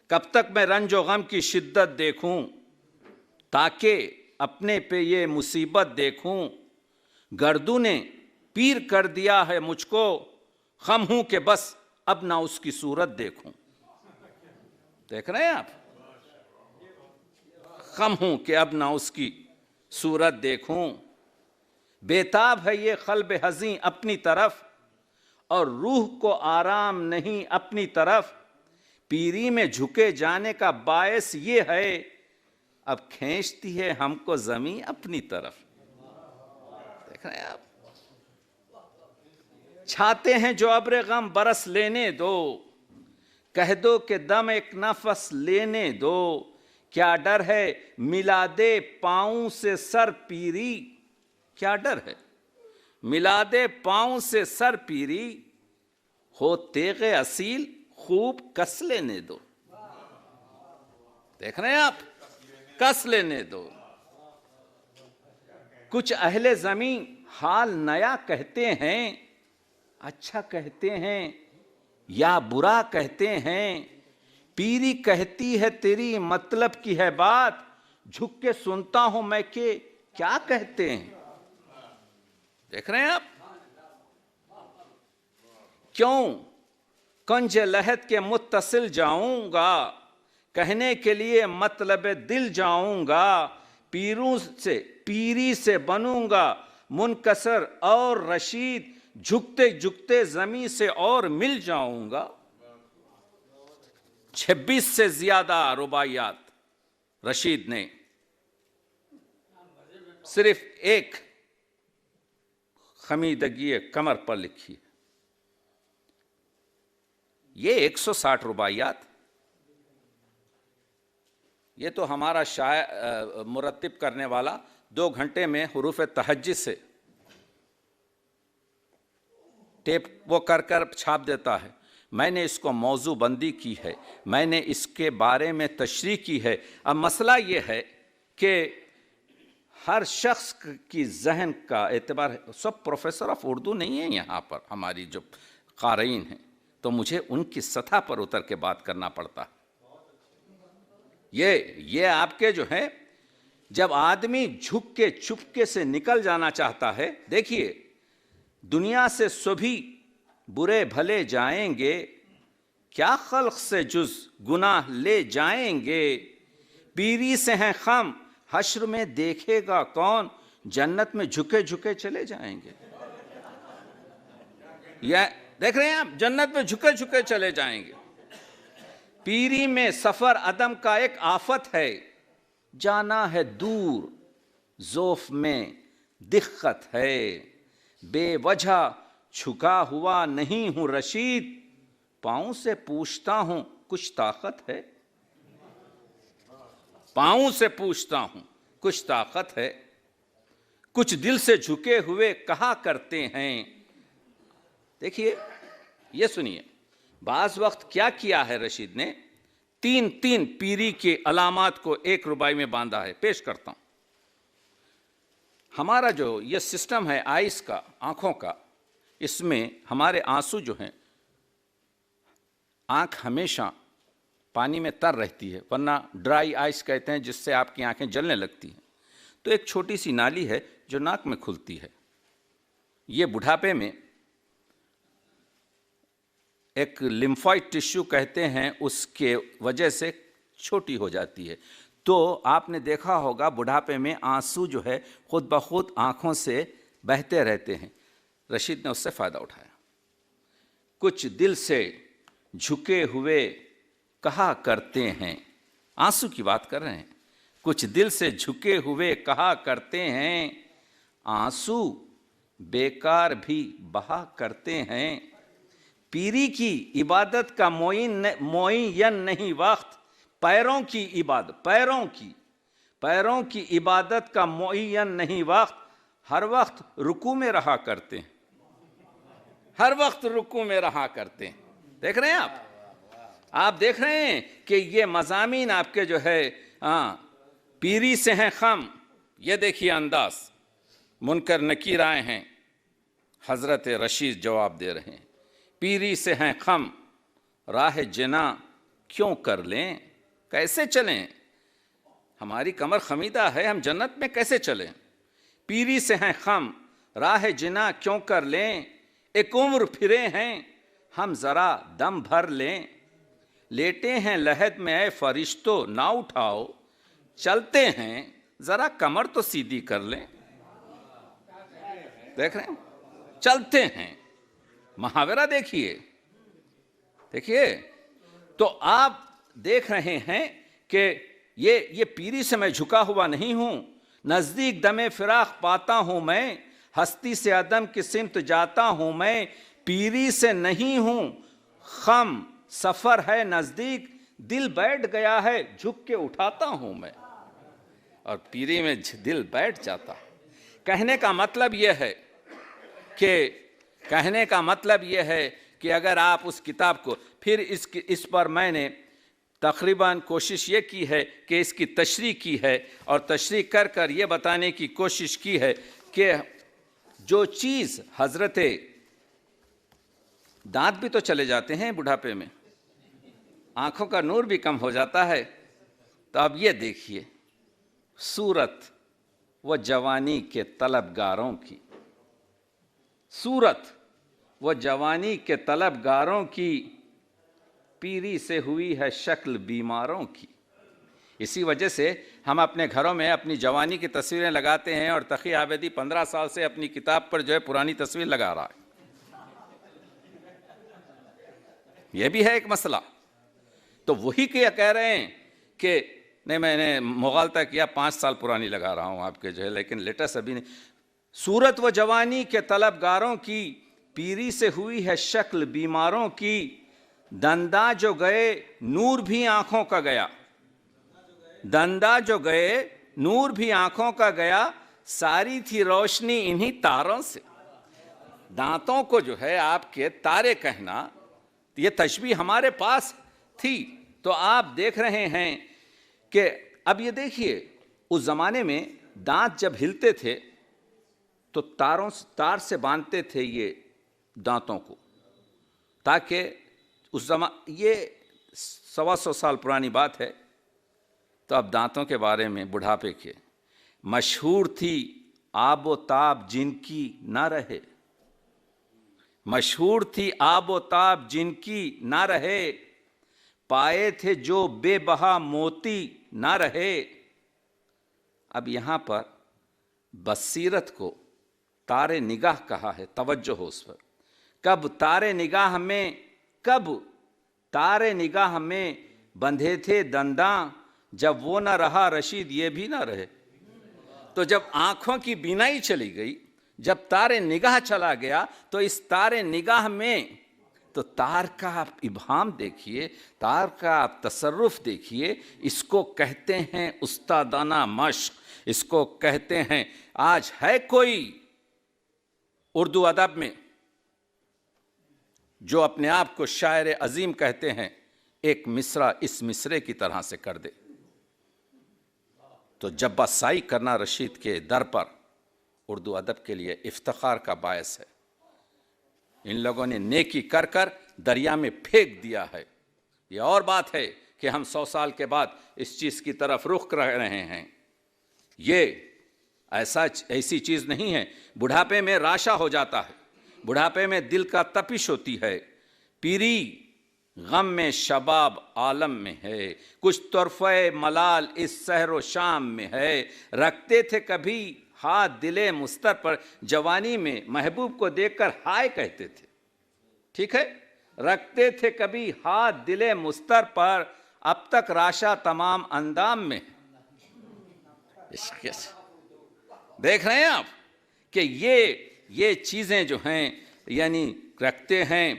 کب تک میں رنج و غم کی شدت دیکھوں، تاکہ اپنے پہ یہ مصیبت دیکھوں، گردوں نے پیر کر دیا ہے مجھ کو، غم ہوں کہ بس اب نہ اس کی صورت دیکھوں۔ دیکھ رہے ہیں آپ، غم ہوں کہ اب نہ اس کی صورت دیکھوں، بےتاب ہے یہ قلب حزیں اپنی طرف، اور روح کو آرام نہیں اپنی طرف، پیری میں جھکے جانے کا باعث یہ ہے، اب کھینچتی ہے ہم کو زمین اپنی طرف۔ دیکھ رہے ہیں آپ، چھاتے ہیں جو ابر غم برس لینے دو، کہہ دو کہ دم ایک نفس لینے دو، کیا ڈر ہے ملا دے پاؤں سے سر پیری، کیا ڈر ہے ملا دے پاؤں سے سر پیری، ہو تیغ اصیل خوب کس لینے دو۔ دیکھ رہے ہیں آپ، کس لینے دو۔ کچھ اہل زمین حال نیا کہتے ہیں، اچھا کہتے ہیں یا برا کہتے ہیں، پیری کہتی ہے تیری مطلب کی ہے بات، جھک کے سنتا ہوں میں کہ کیا کہتے ہیں۔ دیکھ رہے ہیں آپ، کیوں کنج لحد کے متصل جاؤں گا، کہنے کے لیے مطلب دل جاؤں گا، پیروں سے پیری سے بنوں گا منکسر اور رشید، جھکتے جھکتے زمین سے اور مل جاؤں گا۔ 26 سے زیادہ رباعیات رشید نے صرف ایک خمیدگی کمر پر لکھی ہے. یہ 160 رباعیات، یہ تو ہمارا شاعر مرتب کرنے والا 2 گھنٹے میں حروف تہجد سے ٹیپ وہ کر چھاپ دیتا ہے. میں نے اس کو موضوع بندی کی ہے، میں نے اس کے بارے میں تشریح کی ہے. اب مسئلہ یہ ہے کہ ہر شخص کی ذہن کا اعتبار ہے. سب پروفیسر آف اردو نہیں ہیں یہاں پر، ہماری جو قارئین ہیں، تو مجھے ان کی سطح پر اتر کے بات کرنا پڑتا. یہ آپ کے جو ہیں، جب آدمی جھک کے چپکے سے نکل جانا چاہتا ہے، دیکھیے دنیا سے سبھی برے بھلے جائیں گے، کیا خلق سے جز گناہ لے جائیں گے، پیری سے ہیں خم حشر میں دیکھے گا کون، جنت میں جھکے جھکے چلے جائیں گے. یہ دیکھ رہے ہیں آپ، جنت میں جھکے جھکے چلے جائیں گے. پیری میں سفر عدم کا ایک آفت ہے، جانا ہے دور ذوف میں دقت ہے، بے وجہ چھکا ہوا نہیں ہوں رشید، پاؤں سے پوچھتا ہوں کچھ طاقت ہے، پاؤں سے پوچھتا ہوں کچھ طاقت ہے، کچھ دل سے جھکے ہوئے کہا کرتے ہیں. دیکھیے یہ سنیے، بعض وقت کیا کیا ہے رشید نے، 3 پیری کے علامات کو ایک رباعی میں باندھا ہے. پیش کرتا ہوں. ہمارا جو یہ سسٹم ہے آئس کا، آنکھوں کا، اس میں ہمارے آنسو جو ہیں، آنکھ ہمیشہ پانی میں تر رہتی ہے، ورنہ ڈرائی آئس کہتے ہیں جس سے آپ کی آنکھیں جلنے لگتی ہیں. تو ایک چھوٹی سی نالی ہے جو ناک میں کھلتی ہے. یہ بڑھاپے میں ایک لمفوئڈ ٹشو کہتے ہیں، اس کے وجہ سے چھوٹی ہو جاتی ہے. تو آپ نے دیکھا ہوگا بڑھاپے میں آنسو جو ہے خود بخود آنکھوں سے بہتے رہتے ہیں. رشید نے اس سے فائدہ اٹھایا. کچھ دل سے جھکے ہوئے کہا کرتے ہیں، آنسو کی بات کر رہے ہیں، کچھ دل سے جھکے ہوئے کہا کرتے ہیں، آنسو بیکار بھی بہا کرتے ہیں، پیری کی عبادت کا معین نہیں وقت، پیروں کی عبادت، پیروں کی عبادت کا معین نہیں وقت، ہر وقت رکوع میں رہا کرتے ہیں، ہر وقت رکوع میں رہا کرتے ہیں. دیکھ رہے ہیں آپ دیکھ رہے ہیں کہ یہ مضامین آپ کے جو ہے پیری سے ہیں خم. یہ دیکھیے انداز، منکر نکیر آئے ہیں، حضرت رشید جواب دے رہے ہیں. پیری سے ہیں خم راہ جنا کیوں کر لیں، کیسے چلیں، ہماری کمر خمیدہ ہے، ہم جنت میں کیسے چلیں. پیری سے ہیں خم راہ جنا کیوں کر لیں، ایک عمر پھرے ہیں ہم ذرا دم بھر لیں، لیٹے ہیں لحد میں اے فرشتو نہ اٹھاؤ، چلتے ہیں ذرا کمر تو سیدھی کر لیں. دیکھ رہے ہیں، چلتے ہیں، محاورہ دیکھیے. تو آپ دیکھ رہے ہیں کہ یہ پیری سے میں جھکا ہوا نہیں ہوں، نزدیک دم فراق پاتا ہوں میں، ہستی سے عدم کی سمت جاتا ہوں میں، پیری سے نہیں ہوں خم سفر ہے نزدیک، دل بیٹھ گیا ہے جھک کے اٹھاتا ہوں میں. اور پیری میں دل بیٹھ جاتا. کہنے کا مطلب یہ ہے کہ اگر آپ اس کتاب کو پھر اس پر میں نے تقریباً کوشش یہ کی ہے کہ اس کی تشریح کی ہے، اور تشریح کر یہ بتانے کی کوشش کی ہے کہ جو چیز حضرت دانت بھی تو چلے جاتے ہیں بڑھاپے میں، آنکھوں کا نور بھی کم ہو جاتا ہے. تو اب یہ دیکھیے صورت وہ جوانی کے طلبگاروں کی، صورت وہ جوانی کے طلبگاروں کی، پیری سے ہوئی ہے شکل بیماروں کی. اسی وجہ سے ہم اپنے گھروں میں اپنی جوانی کی تصویریں لگاتے ہیں، اور تقی عابدی 15 سال سے اپنی کتاب پر جو ہے پرانی تصویر لگا رہا ہے. یہ بھی ہے ایک مسئلہ. تو وہی کیا کہہ رہے ہیں کہ نہیں، میں نے مغالطہ کیا، 5 سال پرانی لگا رہا ہوں آپ کے جو ہے، لیکن لیٹسٹ ابھی نہیں. صورت و جوانی کے طلبگاروں کی پیری سے ہوئی ہے شکل بیماروں کی، دندا جو گئے نور بھی آنکھوں کا گیا، دندا جو گئے نور بھی آنکھوں کا گیا، ساری تھی روشنی انہی تاروں سے۔ دانتوں کو جو ہے آپ کے تارے کہنا، یہ تشبیہ ہمارے پاس تھی، تو آپ دیکھ رہے ہیں کہ اب یہ دیکھیے اس زمانے میں دانت جب ہلتے تھے تو تار سے باندھتے تھے یہ دانتوں کو، تاکہ اس زمانے، یہ 125 سال پرانی بات ہے۔ تو اب دانتوں کے بارے میں بڑھاپے کے، مشہور تھی آب و تاب جن کی نہ رہے، مشہور تھی آب و تاب جن کی نہ رہے، پائے تھے جو بے بہا موتی نہ رہے۔ اب یہاں پر بصیرت کو تارے نگاہ کہا ہے، توجہ ہو اس پر۔ کب تارے نگاہ میں، کب تارے نگاہ میں بندھے تھے دنداں، جب وہ نہ رہا رشید یہ بھی نہ رہے۔ تو جب آنکھوں کی بینائی چلی گئی، جب تارے نگاہ چلا گیا، تو اس تارے نگاہ میں تو تار کا آپ ابہام دیکھیے، تار کا آپ تصرف دیکھیے، اس کو کہتے ہیں استادانہ مشق، اس کو کہتے ہیں۔ آج ہے کوئی اردو ادب میں جو اپنے آپ کو شاعر عظیم کہتے ہیں، ایک مصرع اس مصرے کی طرح سے کر دے تو جب سائی کرنا رشید کے در پر اردو ادب کے لیے افتخار کا باعث ہے۔ ان لوگوں نے نیکی کر کر دریا میں پھینک دیا ہے۔ یہ اور بات ہے کہ ہم 100 سال کے بعد اس چیز کی طرف رخ کر رہے ہیں۔ یہ ایسی چیز نہیں ہے۔ بڑھاپے میں راشا ہو جاتا ہے، بڑھاپے میں دل کا تپش ہوتی ہے، پیری غم میں شباب عالم میں ہے، کچھ طرفے ملال اس سحر و شام میں ہے، رکھتے تھے کبھی ہاتھ دل مستر پر، جوانی میں محبوب کو دیکھ کر ہائے کہتے تھے، ٹھیک ہے، رکھتے تھے کبھی ہاتھ دل مستر پر، اب تک راشا تمام اندام میں۔ دیکھ رہے ہیں آپ کہ یہ چیزیں جو ہیں یعنی رکھتے ہیں۔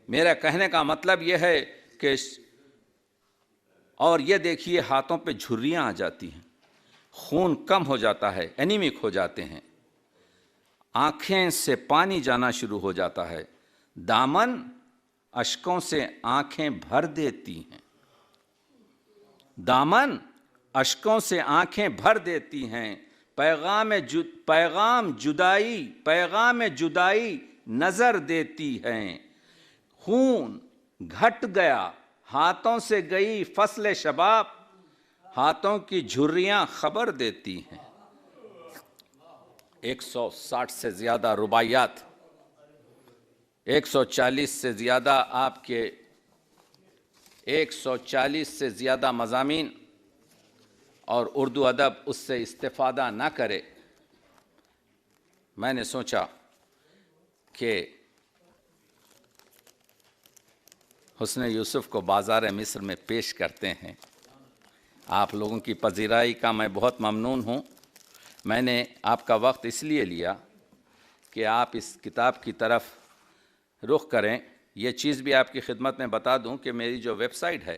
میرا کہنے کا مطلب یہ ہے کہ اور یہ دیکھیے ہاتھوں پہ جھریاں آ جاتی ہیں، خون کم ہو جاتا ہے، اینیمک ہو جاتے ہیں، آنکھیں سے پانی جانا شروع ہو جاتا ہے، دامن اشکوں سے آنکھیں بھر دیتی ہیں، دامن اشکوں سے آنکھیں بھر دیتی ہیں، پیغام جدائی نظر دیتی ہیں، خون گھٹ گیا ہاتھوں سے گئی فصل شباب، ہاتھوں کی جھریاں خبر دیتی ہیں۔ 160 سے زیادہ رباعیات، 140 سے زیادہ آپ کے 140 سے زیادہ مضامین، اور اردو ادب اس سے استفادہ نہ کرے۔ میں نے سوچا کہ حسن یوسف کو بازار مصر میں پیش کرتے ہیں۔ آپ لوگوں کی پذیرائی کا میں بہت ممنون ہوں۔ میں نے آپ کا وقت اس لیے لیا کہ آپ اس کتاب کی طرف رخ کریں۔ یہ چیز بھی آپ کی خدمت میں بتا دوں کہ میری جو ویب سائٹ ہے،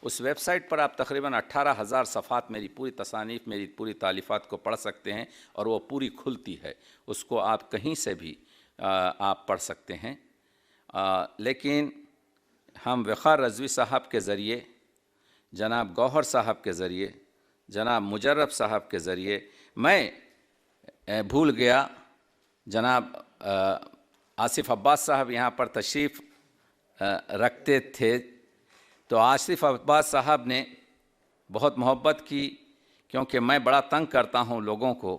اس ویب سائٹ پر آپ تقریباً 18,000 صفحات میری پوری تصانیف، میری پوری تالیفات کو پڑھ سکتے ہیں، اور وہ پوری کھلتی ہے، اس کو آپ کہیں سے بھی آپ پڑھ سکتے ہیں۔ لیکن ہم وقار رضوی صاحب کے ذریعے، جناب گوہر صاحب کے ذریعے، جناب مجرب صاحب کے ذریعے، میں بھول گیا جناب آصف عباس صاحب یہاں پر تشریف رکھتے تھے، تو آصف عباس صاحب نے بہت محبت کی، کیونکہ میں بڑا تنگ کرتا ہوں لوگوں کو،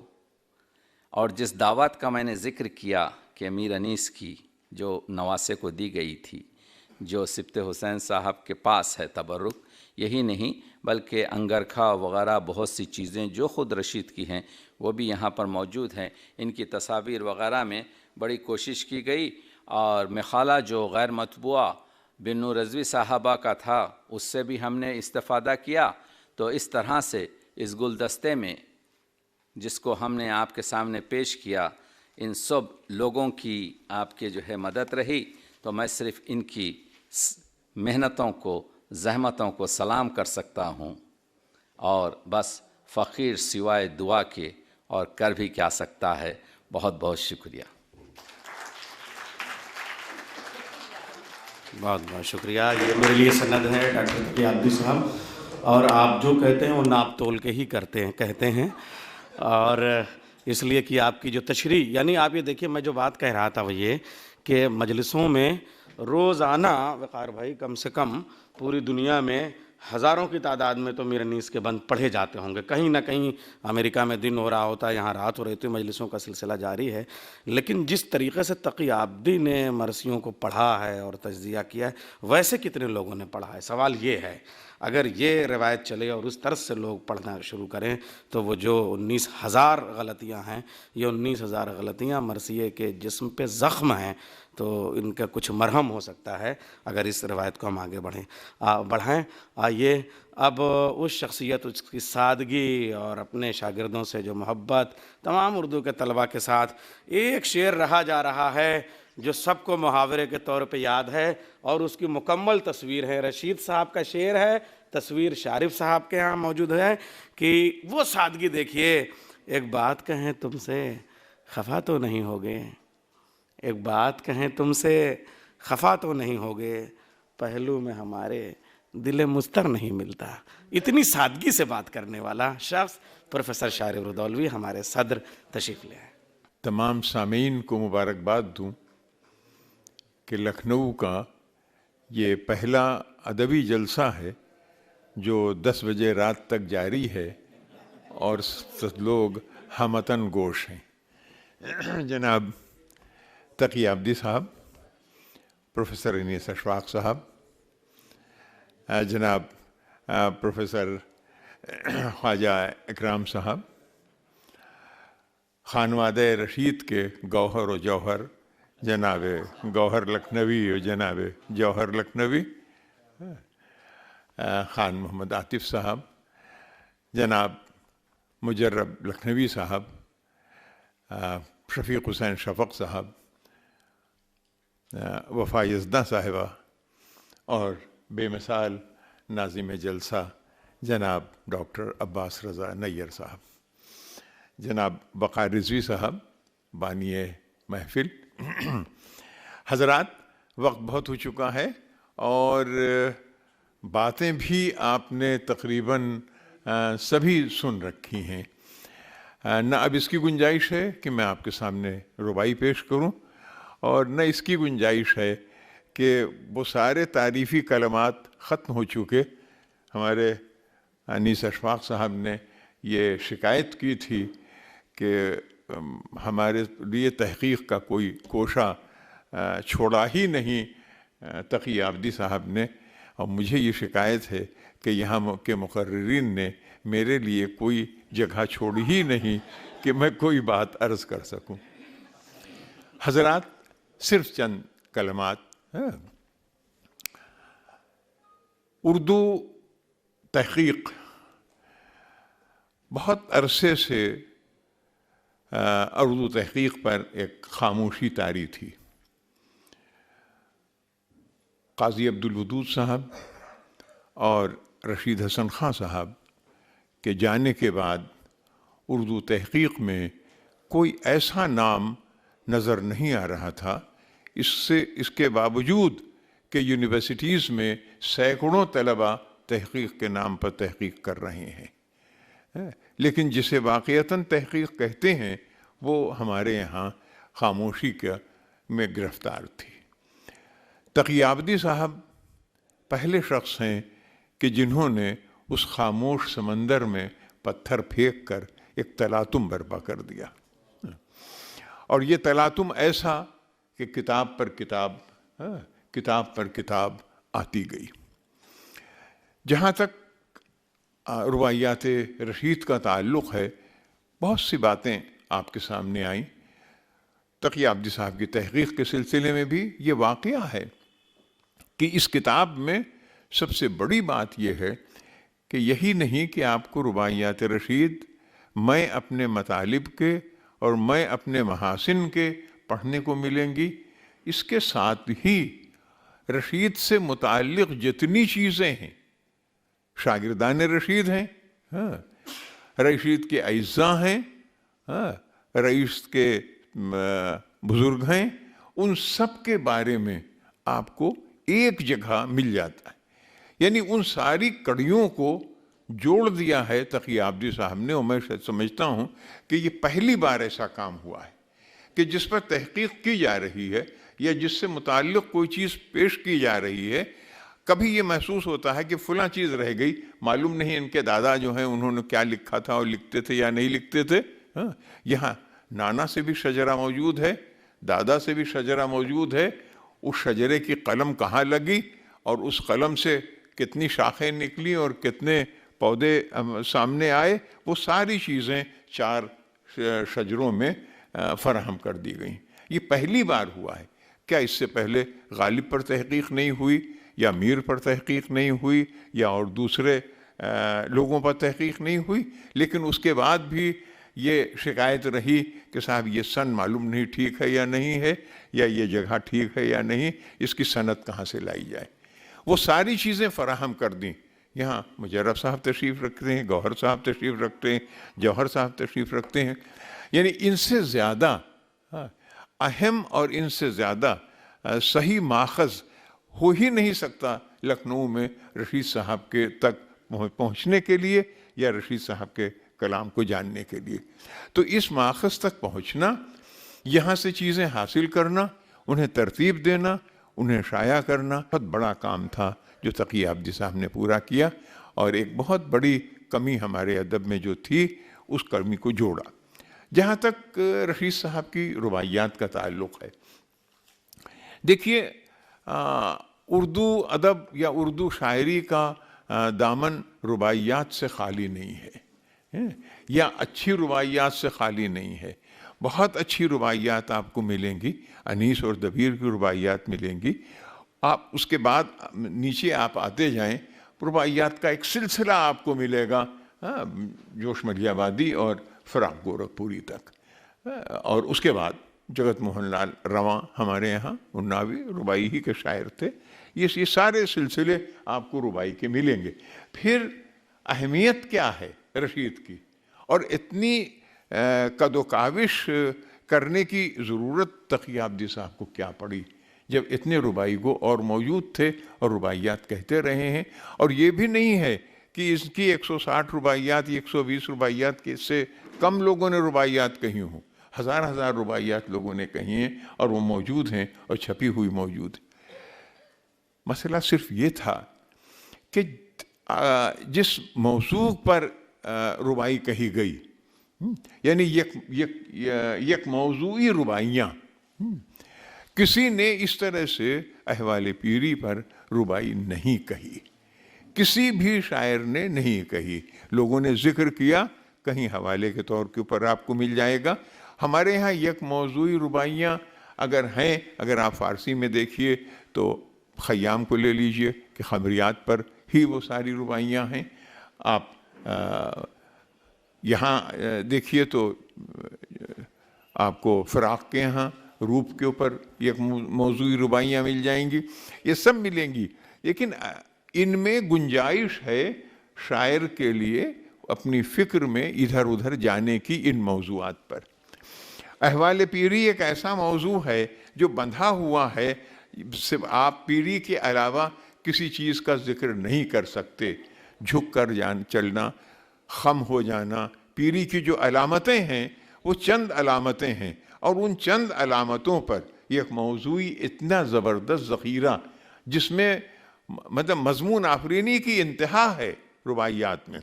اور جس دعوت کا میں نے ذکر کیا کہ امیر انیس کی جو نواسے کو دی گئی تھی، جو سبط حسین صاحب کے پاس ہے تبرک، یہی نہیں بلکہ انگرکھا وغیرہ بہت سی چیزیں جو خود رشید کی ہیں وہ بھی یہاں پر موجود ہیں۔ ان کی تصاویر وغیرہ میں بڑی کوشش کی گئی، اور مخالہ جو غیر مطبوعہ بنو رضوی صاحبہ کا تھا اس سے بھی ہم نے استفادہ کیا۔ تو اس طرح سے اس گلدستے میں جس کو ہم نے آپ کے سامنے پیش کیا، ان سب لوگوں کی آپ کے جو ہے مدد رہی، تو میں صرف ان کی محنتوں کو، زحمتوں کو سلام کر سکتا ہوں، اور بس فقیر سوائے دعا کے اور کر بھی کیا سکتا ہے۔ بہت بہت شکریہ۔ بہت بہت شکریہ۔ یہ میرے لیے سند ہے ڈاکٹر تقی عابدی صاحب، اور آپ جو کہتے ہیں وہ ناپ تول کے ہی کہتے ہیں، اور اس لیے کہ آپ کی جو تشریح، یعنی آپ یہ دیکھیے، میں جو بات کہہ رہا تھا وہ یہ کہ مجلسوں میں روزانہ وقار بھائی کم سے کم پوری دنیا میں ہزاروں کی تعداد میں تو میر انیس کے بند پڑھے جاتے ہوں گے، کہیں نہ کہیں امریکہ میں دن ہو رہا ہوتا ہے، یہاں رات ہو رہی ہوتی ہے، مجلسوں کا سلسلہ جاری ہے۔ لیکن جس طریقے سے تقی عابدی نے مرثیوں کو پڑھا ہے اور تجزیہ کیا ہے، ویسے کتنے لوگوں نے پڑھا ہے؟ سوال یہ ہے، اگر یہ روایت چلے اور اس طرز سے لوگ پڑھنا شروع کریں تو وہ جو 19,000 غلطیاں ہیں، یہ 19,000 غلطیاں مرثیے کے جسم پہ زخم ہیں، تو ان کا کچھ مرہم ہو سکتا ہے اگر اس روایت کو ہم آگے بڑھائیں۔ آئیے اب اس شخصیت، اس کی سادگی اور اپنے شاگردوں سے جو محبت، تمام اردو کے طلباء کے ساتھ ایک شعر رہا جا رہا ہے جو سب کو محاورے کے طور پہ یاد ہے، اور اس کی مکمل تصویر ہے۔ رشید صاحب کا شعر ہے، تصویر شارف صاحب کے ہاں موجود ہے، کہ وہ سادگی دیکھیے۔ ایک بات کہیں تم سے خفا تو نہیں ہوگے، ایک بات کہیں تم سے خفا تو نہیں ہوگے، پہلو میں ہمارے دل مستر نہیں ملتا۔ اتنی سادگی سے بات کرنے والا شخص پروفیسر شارف رودولوی ہمارے صدر تشریف لے آئے۔ تمام سامعین کو مبارکباد دوں کہ لکھنؤ کا یہ پہلا ادبی جلسہ ہے جو 10 بجے رات تک جاری ہے، اور لوگ ہمتن گوش ہیں۔ جناب تقی عابدی صاحب، پروفیسر انیس اشفاق صاحب، جناب پروفیسر خواجہ اکرام صاحب، خانوادہ رشید کے گوہر و جوہر جناب گوہر لکھنوی اور جناب جوہر لکھنوی، خان محمد عاطف صاحب، جناب مجرب لکھنوی صاحب، شفیق حسین شفق صاحب، وفا یزداں صاحبہ، اور بے مثال ناظم جلسہ جناب ڈاکٹر عباس رضا نیر صاحب، جناب بقا رضوی صاحب بانی محفل۔ حضرات، وقت بہت ہو چکا ہے اور باتیں بھی آپ نے تقریباً سبھی سن رکھی ہیں، نہ اب اس کی گنجائش ہے کہ میں آپ کے سامنے ربائی پیش کروں، اور نہ اس کی گنجائش ہے کہ وہ سارے تعریفی کلمات ختم ہو چکے۔ ہمارے انیس اشفاق صاحب نے یہ شکایت کی تھی کہ ہمارے لیے تحقیق کا کوئی کوشہ چھوڑا ہی نہیں تقی عابدی صاحب نے، اور مجھے یہ شکایت ہے کہ یہاں کے مقررین نے میرے لیے کوئی جگہ چھوڑی ہی نہیں کہ میں کوئی بات عرض کر سکوں۔ حضرات، صرف چند کلمات۔ اردو تحقیق بہت عرصے سے اردو تحقیق پر ایک خاموشی طاری تھی۔ قاضی عبدالودود صاحب اور رشید حسن خان صاحب کے جانے کے بعد اردو تحقیق میں کوئی ایسا نام نظر نہیں آ رہا تھا، اس کے باوجود کہ یونیورسٹیز میں سینکڑوں طلباء تحقیق کے نام پر تحقیق کر رہے ہیں، لیکن جسے واقعتاً تحقیق کہتے ہیں وہ ہمارے یہاں خاموشی میں گرفتار تھی۔ تقی عابدی صاحب پہلے شخص ہیں کہ جنہوں نے اس خاموش سمندر میں پتھر پھینک کر ایک تلاطم برپا کر دیا، اور یہ تلاطم ایسا کہ کتاب پر کتاب آتی گئی۔ جہاں تک روایات رشید کا تعلق ہے، بہت سی باتیں آپ کے سامنے آئیں۔ تقی عابدی صاحب کی تحقیق کے سلسلے میں بھی یہ واقعہ ہے کہ اس کتاب میں سب سے بڑی بات یہ ہے کہ یہی نہیں کہ آپ کو رباعیات رشید میں اپنے مطالب کے اور میں اپنے محاسن کے پڑھنے کو ملیں گی۔ اس کے ساتھ ہی رشید سے متعلق جتنی چیزیں ہیں، شاگردان رشید ہیں، رشید کے اعزاء ہیں، رئیس کے بزرگ ہیں، ان سب کے بارے میں آپ کو ایک جگہ مل جاتا ہے۔ یعنی ان ساری کڑیوں کو جوڑ دیا ہے تقی آبدی صاحب نے، اور میں سمجھتا ہوں کہ یہ پہلی بار ایسا کام ہوا ہے کہ جس پر تحقیق کی جا رہی ہے یا جس سے متعلق کوئی چیز پیش کی جا رہی ہے، کبھی یہ محسوس ہوتا ہے کہ فلاں چیز رہ گئی، معلوم نہیں ان کے دادا جو ہیں انہوں نے کیا لکھا تھا اور لکھتے تھے یا نہیں لکھتے تھے۔ یہاں نانا سے بھی شجرہ موجود ہے، دادا سے بھی شجرہ موجود ہے، اس شجرے کی قلم کہاں لگی اور اس قلم سے کتنی شاخیں نکلی اور کتنے پودے سامنے آئے، وہ ساری چیزیں 4 شجروں میں فراہم کر دی گئیں۔ یہ پہلی بار ہوا ہے۔ کیا اس سے پہلے غالب پر تحقیق نہیں ہوئی، یا میر پر تحقیق نہیں ہوئی، یا اور دوسرے لوگوں پر تحقیق نہیں ہوئی؟ لیکن اس کے بعد بھی یہ شکایت رہی کہ صاحب یہ سن معلوم نہیں ٹھیک ہے یا نہیں ہے، یا یہ جگہ ٹھیک ہے یا نہیں، اس کی سند کہاں سے لائی جائے۔ وہ ساری چیزیں فراہم کر دیں۔ یہاں مجرب صاحب تشریف رکھتے ہیں، گوہر صاحب تشریف رکھتے ہیں، جوہر صاحب تشریف رکھتے ہیں۔ یعنی ان سے زیادہ اہم اور ان سے زیادہ صحیح ماخذ ہو ہی نہیں سکتا لکھنؤ میں رشید صاحب کے تک پہنچنے کے لیے یا رشید صاحب کے کلام کو جاننے کے لیے۔ تو اس ماخذ تک پہنچنا، یہاں سے چیزیں حاصل کرنا، انہیں ترتیب دینا، انہیں شائع کرنا بہت بڑا کام تھا جو تقی آبدی صاحب نے پورا کیا، اور ایک بہت بڑی کمی ہمارے ادب میں جو تھی اس کمی کو جوڑا۔ جہاں تک رشید صاحب کی رباعیات کا تعلق ہے، دیکھیے اردو ادب یا اردو شاعری کا دامن رباعیات سے خالی نہیں ہے، یا اچھی رباعیات سے خالی نہیں ہے۔ بہت اچھی رباعیات آپ کو ملیں گی، انیس اور دبیر کی رباعیات ملیں گی۔ آپ اس کے بعد نیچے آپ آتے جائیں، رباعیات کا ایک سلسلہ آپ کو ملے گا، جوش ملیح آبادی اور فراق گورکھپوری تک، اور اس کے بعد جگت موہن لال رواں ہمارے یہاں اناوی ربائی ہی کے شاعر تھے۔ یہ سارے سلسلے آپ کو ربائی کے ملیں گے۔ پھر اہمیت کیا ہے رشید کی، اور اتنی قد و کاوش کرنے کی ضرورت تقی آبدی صاحب کو کیا پڑی جب اتنے ربائی گو اور موجود تھے اور رباعیات کہتے رہے ہیں۔ اور یہ بھی نہیں ہے کہ اس کی 160 رباعیات یا 120 رباعیات کے سے کم لوگوں نے رباعیات کہی ہوں، ہزار رباعیات لوگوں نے کہی ہیں، اور وہ موجود ہیں اور چھپی ہوئی موجود ہیں۔ مسئلہ صرف یہ تھا کہ جس موضوع پر ربائی کہی گئی، یعنی یک موضوعی رباعیاں، کسی نے اس طرح سے احوال پیری پر ربائی نہیں کہی، کسی بھی شاعر نے نہیں کہی۔ لوگوں نے ذکر کیا، کہیں حوالے کے طور کے اوپر آپ کو مل جائے گا۔ ہمارے ہاں یک موضوعی رباعیاں اگر ہیں، اگر آپ فارسی میں دیکھیے تو خیام کو لے لیجئے کہ خبریات پر ہی وہ ساری رباعیاں ہیں۔ آپ یہاں دیکھیے تو آپ کو فراق کے ہاں روپ کے اوپر یک موضوعی رباعیاں مل جائیں گی، یہ سب ملیں گی۔ لیکن ان میں گنجائش ہے شاعر کے لیے اپنی فکر میں ادھر ادھر جانے کی ان موضوعات پر۔ احوال پیری ایک ایسا موضوع ہے جو بندھا ہوا ہے، صرف آپ پیری کے علاوہ کسی چیز کا ذکر نہیں کر سکتے۔ جھک کر چلنا، خم ہو جانا، پیری کی جو علامتیں ہیں وہ چند علامتیں ہیں، اور ان چند علامتوں پر ایک موضوعی اتنا زبردست ذخیرہ، جس میں مطلب مضمون آفرینی کی انتہا ہے رباعیات میں۔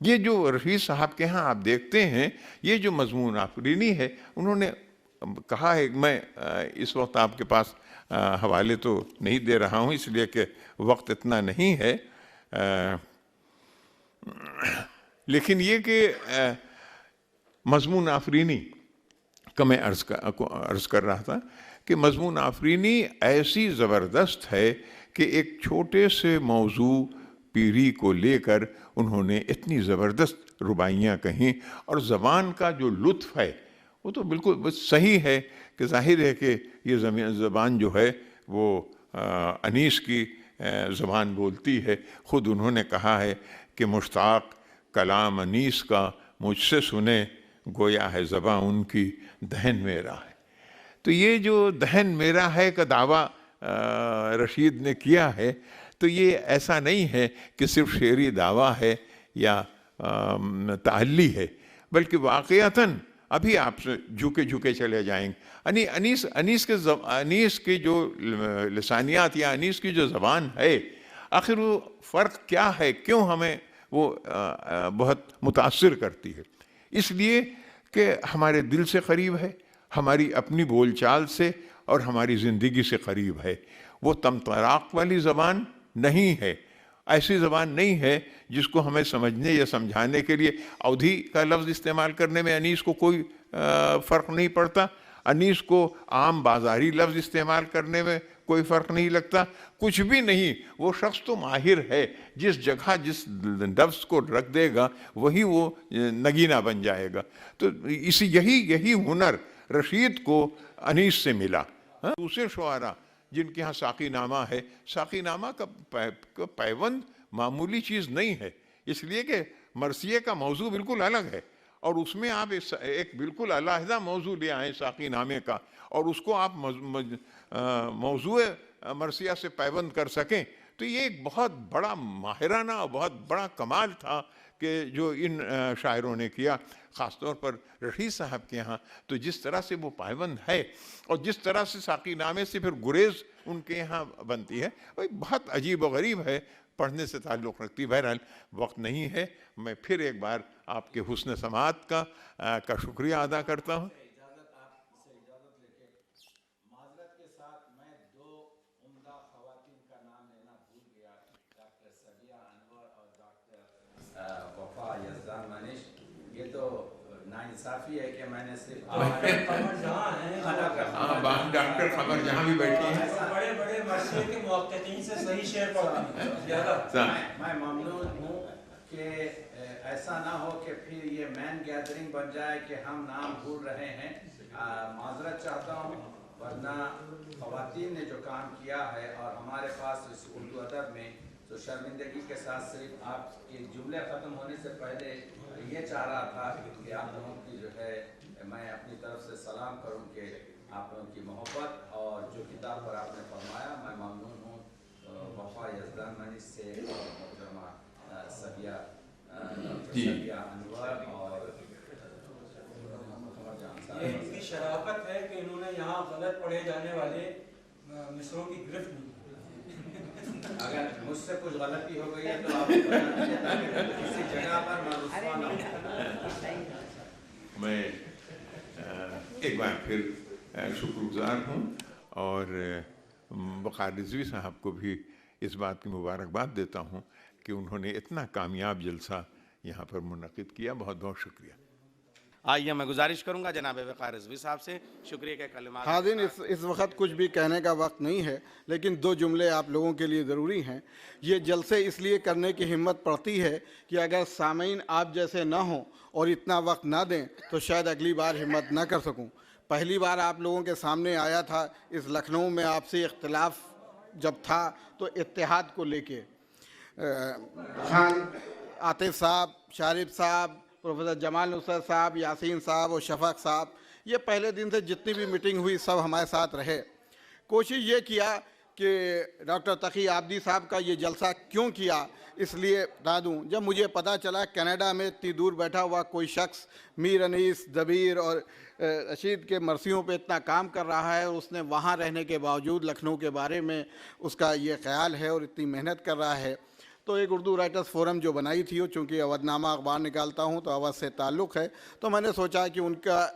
یہ جو رشید صاحب کے ہاں آپ دیکھتے ہیں، یہ جو مضمون آفرینی ہے، انہوں نے کہا ہے، میں اس وقت آپ کے پاس حوالے تو نہیں دے رہا ہوں اس لیے کہ وقت اتنا نہیں ہے، لیکن یہ کہ مضمون آفرینی کا میں عرض کر رہا تھا کہ مضمون آفرینی ایسی زبردست ہے کہ ایک چھوٹے سے موضوع پیری کو لے کر انہوں نے اتنی زبردست رباعیاں کہیں، اور زبان کا جو لطف ہے وہ تو بالکل بس صحیح ہے کہ ظاہر ہے کہ یہ زبان جو ہے وہ انیس کی زبان بولتی ہے۔ خود انہوں نے کہا ہے کہ مشتاق کلام انیس کا مجھ سے سنے، گویا ہے زباں ان کی دہن میرا ہے۔ تو یہ جو دہن میرا ہے کا دعویٰ رشید نے کیا ہے، تو یہ ایسا نہیں ہے کہ صرف شعری دعویٰ ہے یا تعلی ہے، بلکہ واقعتاً ابھی آپ سے جھکے جھکے چلے جائیں گے۔ انیس کی جو لسانیات یا انیس کی جو زبان ہے، آخر وہ فرق کیا ہے، کیوں ہمیں وہ بہت متاثر کرتی ہے؟ اس لیے کہ ہمارے دل سے قریب ہے، ہماری اپنی بول چال سے اور ہماری زندگی سے قریب ہے۔ وہ تمطراق والی زبان نہیں ہے، ایسی زبان نہیں ہے جس کو ہمیں سمجھنے یا سمجھانے کے لیے اودھی کا لفظ استعمال کرنے میں انیس کو کوئی فرق نہیں پڑتا، انیس کو عام بازاری لفظ استعمال کرنے میں کوئی فرق نہیں لگتا، کچھ بھی نہیں۔ وہ شخص تو ماہر ہے، جس جگہ جس لفظ کو رکھ دے گا وہی وہ نگینہ بن جائے گا۔ تو یہی ہنر رشید کو انیس سے ملا۔ دوسرے شعراء جن کے ہاں ساقی نامہ ہے، ساقی نامہ کا پیوند معمولی چیز نہیں ہے، اس لیے کہ مرثیے کا موضوع بالکل الگ ہے، اور اس میں آپ ایک بالکل علیحدہ موضوع لے آئیں ساقی نامے کا، اور اس کو آپ موضوع مرثیہ سے پیوند کر سکیں، تو یہ ایک بہت بڑا ماہرانہ اور بہت بڑا کمال تھا کہ جو ان شاعروں نے کیا، خاص طور پر رشید صاحب کے ہاں تو جس طرح سے وہ پائبند ہے، اور جس طرح سے ساقی نامے سے پھر گریز ان کے یہاں بنتی ہے، وہ بہت عجیب و غریب ہے، پڑھنے سے تعلق رکھتی۔ بہرحال وقت نہیں ہے، میں پھر ایک بار آپ کے حسن سماعت کا شکریہ ادا کرتا ہوں۔ انصافی ہے کہ میں نے صرف ڈاکٹر خبر جہاں بھی بیٹھی ہیں، بڑے بڑے مرثیے کے محققین سے صحیح شعر پڑھا۔ میں ممنون ہوں کہ ایسا نہ ہو کہ پھر یہ مین گیدرنگ بن جائے کہ ہم نام بھول رہے ہیں۔ معذرت چاہتا ہوں، ورنہ خواتین نے جو کام کیا ہے اور ہمارے پاس اس اردو ادب میں، تو شرمندگی کے ساتھ صرف آپ کے جملے ختم ہونے سے پہلے یہ چاہ رہا تھا کہ آپ لوگوں کی جو ہے میں اپنی طرف سے سلام کروں کہ آپ لوگوں کی محبت اور جو کتاب پر آپ نے فرمایا، میں ممنون ہوں وفا یزدان منیش سے، محترمہ سبیہ انور اور یہ ان کی شرافت ہے کہ انہوں نے یہاں غلط پڑھے جانے والے مصروں کی گرفت نہیں۔ اگر مجھ سے کچھ غلطی ہو گئی ہے تو آپ بتا دیجیے تاکہ کسی جگہ پر میں رسوا نہ ہوں۔ میں ایک بار پھر شکر گزار ہوں، اور وقار رضوی صاحب کو بھی اس بات کی مبارکباد دیتا ہوں کہ انہوں نے اتنا کامیاب جلسہ یہاں پر منعقد کیا۔ بہت بہت شکریہ۔ آئیے میں گزارش کروں گا جناب وقار رضوی صاحب سے شکریہ کے کلمات۔ حاضرین، اس وقت کچھ بھی کہنے کا وقت نہیں ہے، لیکن دو جملے آپ لوگوں کے لیے ضروری ہیں۔ یہ جلسے اس لیے کرنے کی ہمت پڑتی ہے کہ اگر سامعین آپ جیسے نہ ہوں اور اتنا وقت نہ دیں تو شاید اگلی بار ہمت نہ کر سکوں۔ پہلی بار آپ لوگوں کے سامنے آیا تھا اس لکھنؤ میں، آپ سے اختلاف جب تھا تو اتحاد کو لے کے خان عاطف صاحب، شارف صاحب، پروفیسر جمال نصرت صاحب، یاسین صاحب اور شفق صاحب، یہ پہلے دن سے جتنی بھی میٹنگ ہوئی سب ہمارے ساتھ رہے۔ کوشش یہ کیا کہ ڈاکٹر تقی عابدی صاحب کا یہ جلسہ کیوں کیا اس لیے بتا دوں۔ جب مجھے پتہ چلا کینیڈا میں اتنی دور بیٹھا ہوا کوئی شخص میر انیس، دبیر اور رشید کے مرثیوں پہ اتنا کام کر رہا ہے، اور اس نے وہاں رہنے کے باوجود لکھنؤ کے بارے میں اس کا یہ خیال ہے اور اتنی محنت کر رہا ہے، تو ایک اردو رائٹرز فورم جو بنائی تھی، چونکہ اودھ نامہ اخبار نکالتا ہوں تو اودھ سے تعلق ہے، تو میں نے سوچا کہ ان کا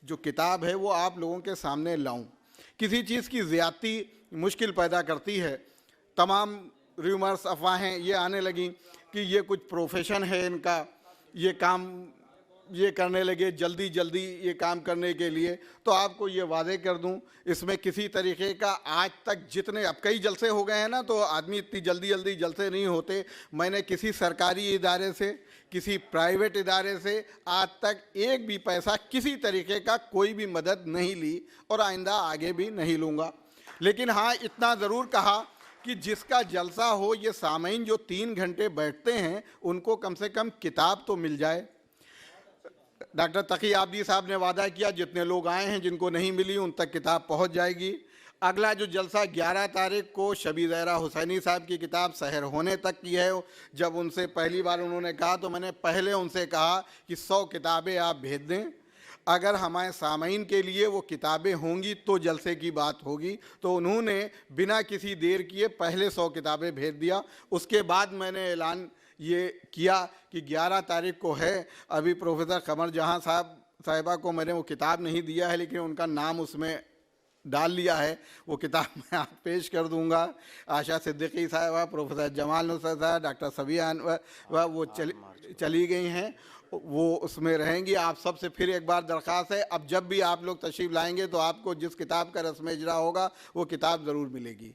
جو کتاب ہے وہ آپ لوگوں کے سامنے لاؤں۔ کسی چیز کی زیادتی مشکل پیدا کرتی ہے۔ تمام ریومرز، افواہیں یہ آنے لگیں کہ یہ کچھ پروفیشن ہے ان کا، یہ کام یہ کرنے لگے جلدی جلدی یہ کام کرنے کے لیے، تو آپ کو یہ واضح کر دوں اس میں کسی طریقے کا آج تک جتنے اب کئی جلسے ہو گئے ہیں نا، تو آدمی اتنی جلدی جلدی جلسے نہیں ہوتے. میں نے کسی سرکاری ادارے سے، کسی پرائیویٹ ادارے سے آج تک ایک بھی پیسہ کسی طریقے کا کوئی بھی مدد نہیں لی، اور آئندہ آگے بھی نہیں لوں گا. لیکن ہاں اتنا ضرور کہا کہ جس کا جلسہ ہو، یہ سامعین جو 3 گھنٹے بیٹھتے ہیں ان کو کم سے کم کتاب تو مل جائے. ڈاکٹر تقی آبدی صاحب نے وعدہ کیا جتنے لوگ آئے ہیں جن کو نہیں ملی ان تک کتاب پہنچ جائے گی. اگلا جو جلسہ 11 تاریخ کو شبی زہرا حسینی صاحب کی کتاب سحر ہونے تک کی ہے، جب ان سے پہلی بار انہوں نے کہا تو میں نے پہلے ان سے کہا کہ 100 کتابیں آپ بھیج دیں، اگر ہمارے سامعین کے لیے وہ کتابیں ہوں گی تو جلسے کی بات ہوگی. تو انہوں نے بنا کسی دیر کیے پہلے 100 کتابیں بھیج دیا. اس کے بعد میں نے اعلان یہ کیا کہ 11 تاریخ کو ہے. ابھی پروفیسر قمر جہاں صاحبہ کو میں نے وہ کتاب نہیں دیا ہے، لیکن ان کا نام اس میں ڈال لیا ہے. وہ کتاب میں آپ پیش کر دوں گا. آشا صدیقی صاحبہ، پروفیسر جمال نصرت صاحب، ڈاکٹر صبیہ وہ چلی گئی ہیں، وہ اس میں رہیں گی. آپ سب سے پھر ایک بار درخواست ہے، اب جب بھی آپ لوگ تشریف لائیں گے تو آپ کو جس کتاب کا رسم اجرا ہوگا وہ کتاب ضرور ملے گی.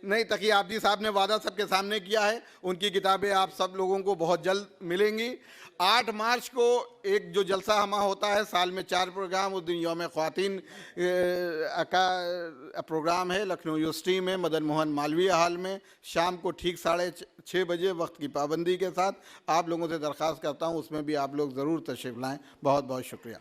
نہیں، تقی آبدی صاحب نے وعدہ سب کے سامنے کیا ہے، ان کی کتابیں آپ سب لوگوں کو بہت جلد ملیں گی. 8 مارچ کو ایک جو جلسہ ہمارا ہوتا ہے سال میں 4 پروگرام، اس دن یوم خواتین کا پروگرام ہے لکھنؤ یونیورسٹی میں مدن موہن مالویہ ہال میں، شام کو ٹھیک 6:30 بجے، وقت کی پابندی کے ساتھ. آپ لوگوں سے درخواست کرتا ہوں اس میں بھی آپ لوگ ضرور تشریف لائیں. بہت بہت شکریہ.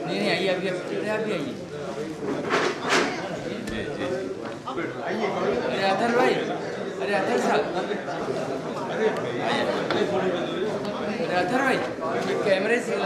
نہیں آئیے، ابھی آئیے. ارے اطہر بھائی، ارے اطہر صاحب، ارے اطہر بھائی کیمرے سے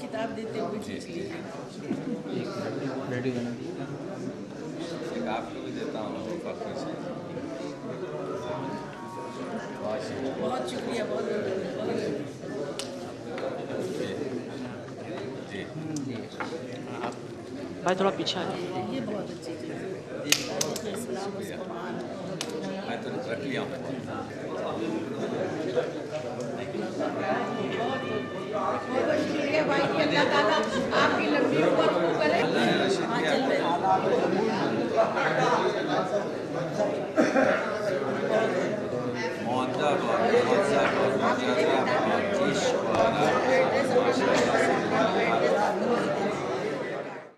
کتاب دیتے ہوئے ریڈی بنا ایک آپ کو بھی دیتا ہوں. بہت شکریہ. بھائی تھوڑا پیچھے آئے. یہ بہت اچھی چیز ہے. میں تو رکھ لیا ہوں. اللہ تعالیٰ آپ کی لمبی عمر کو کرے. معذب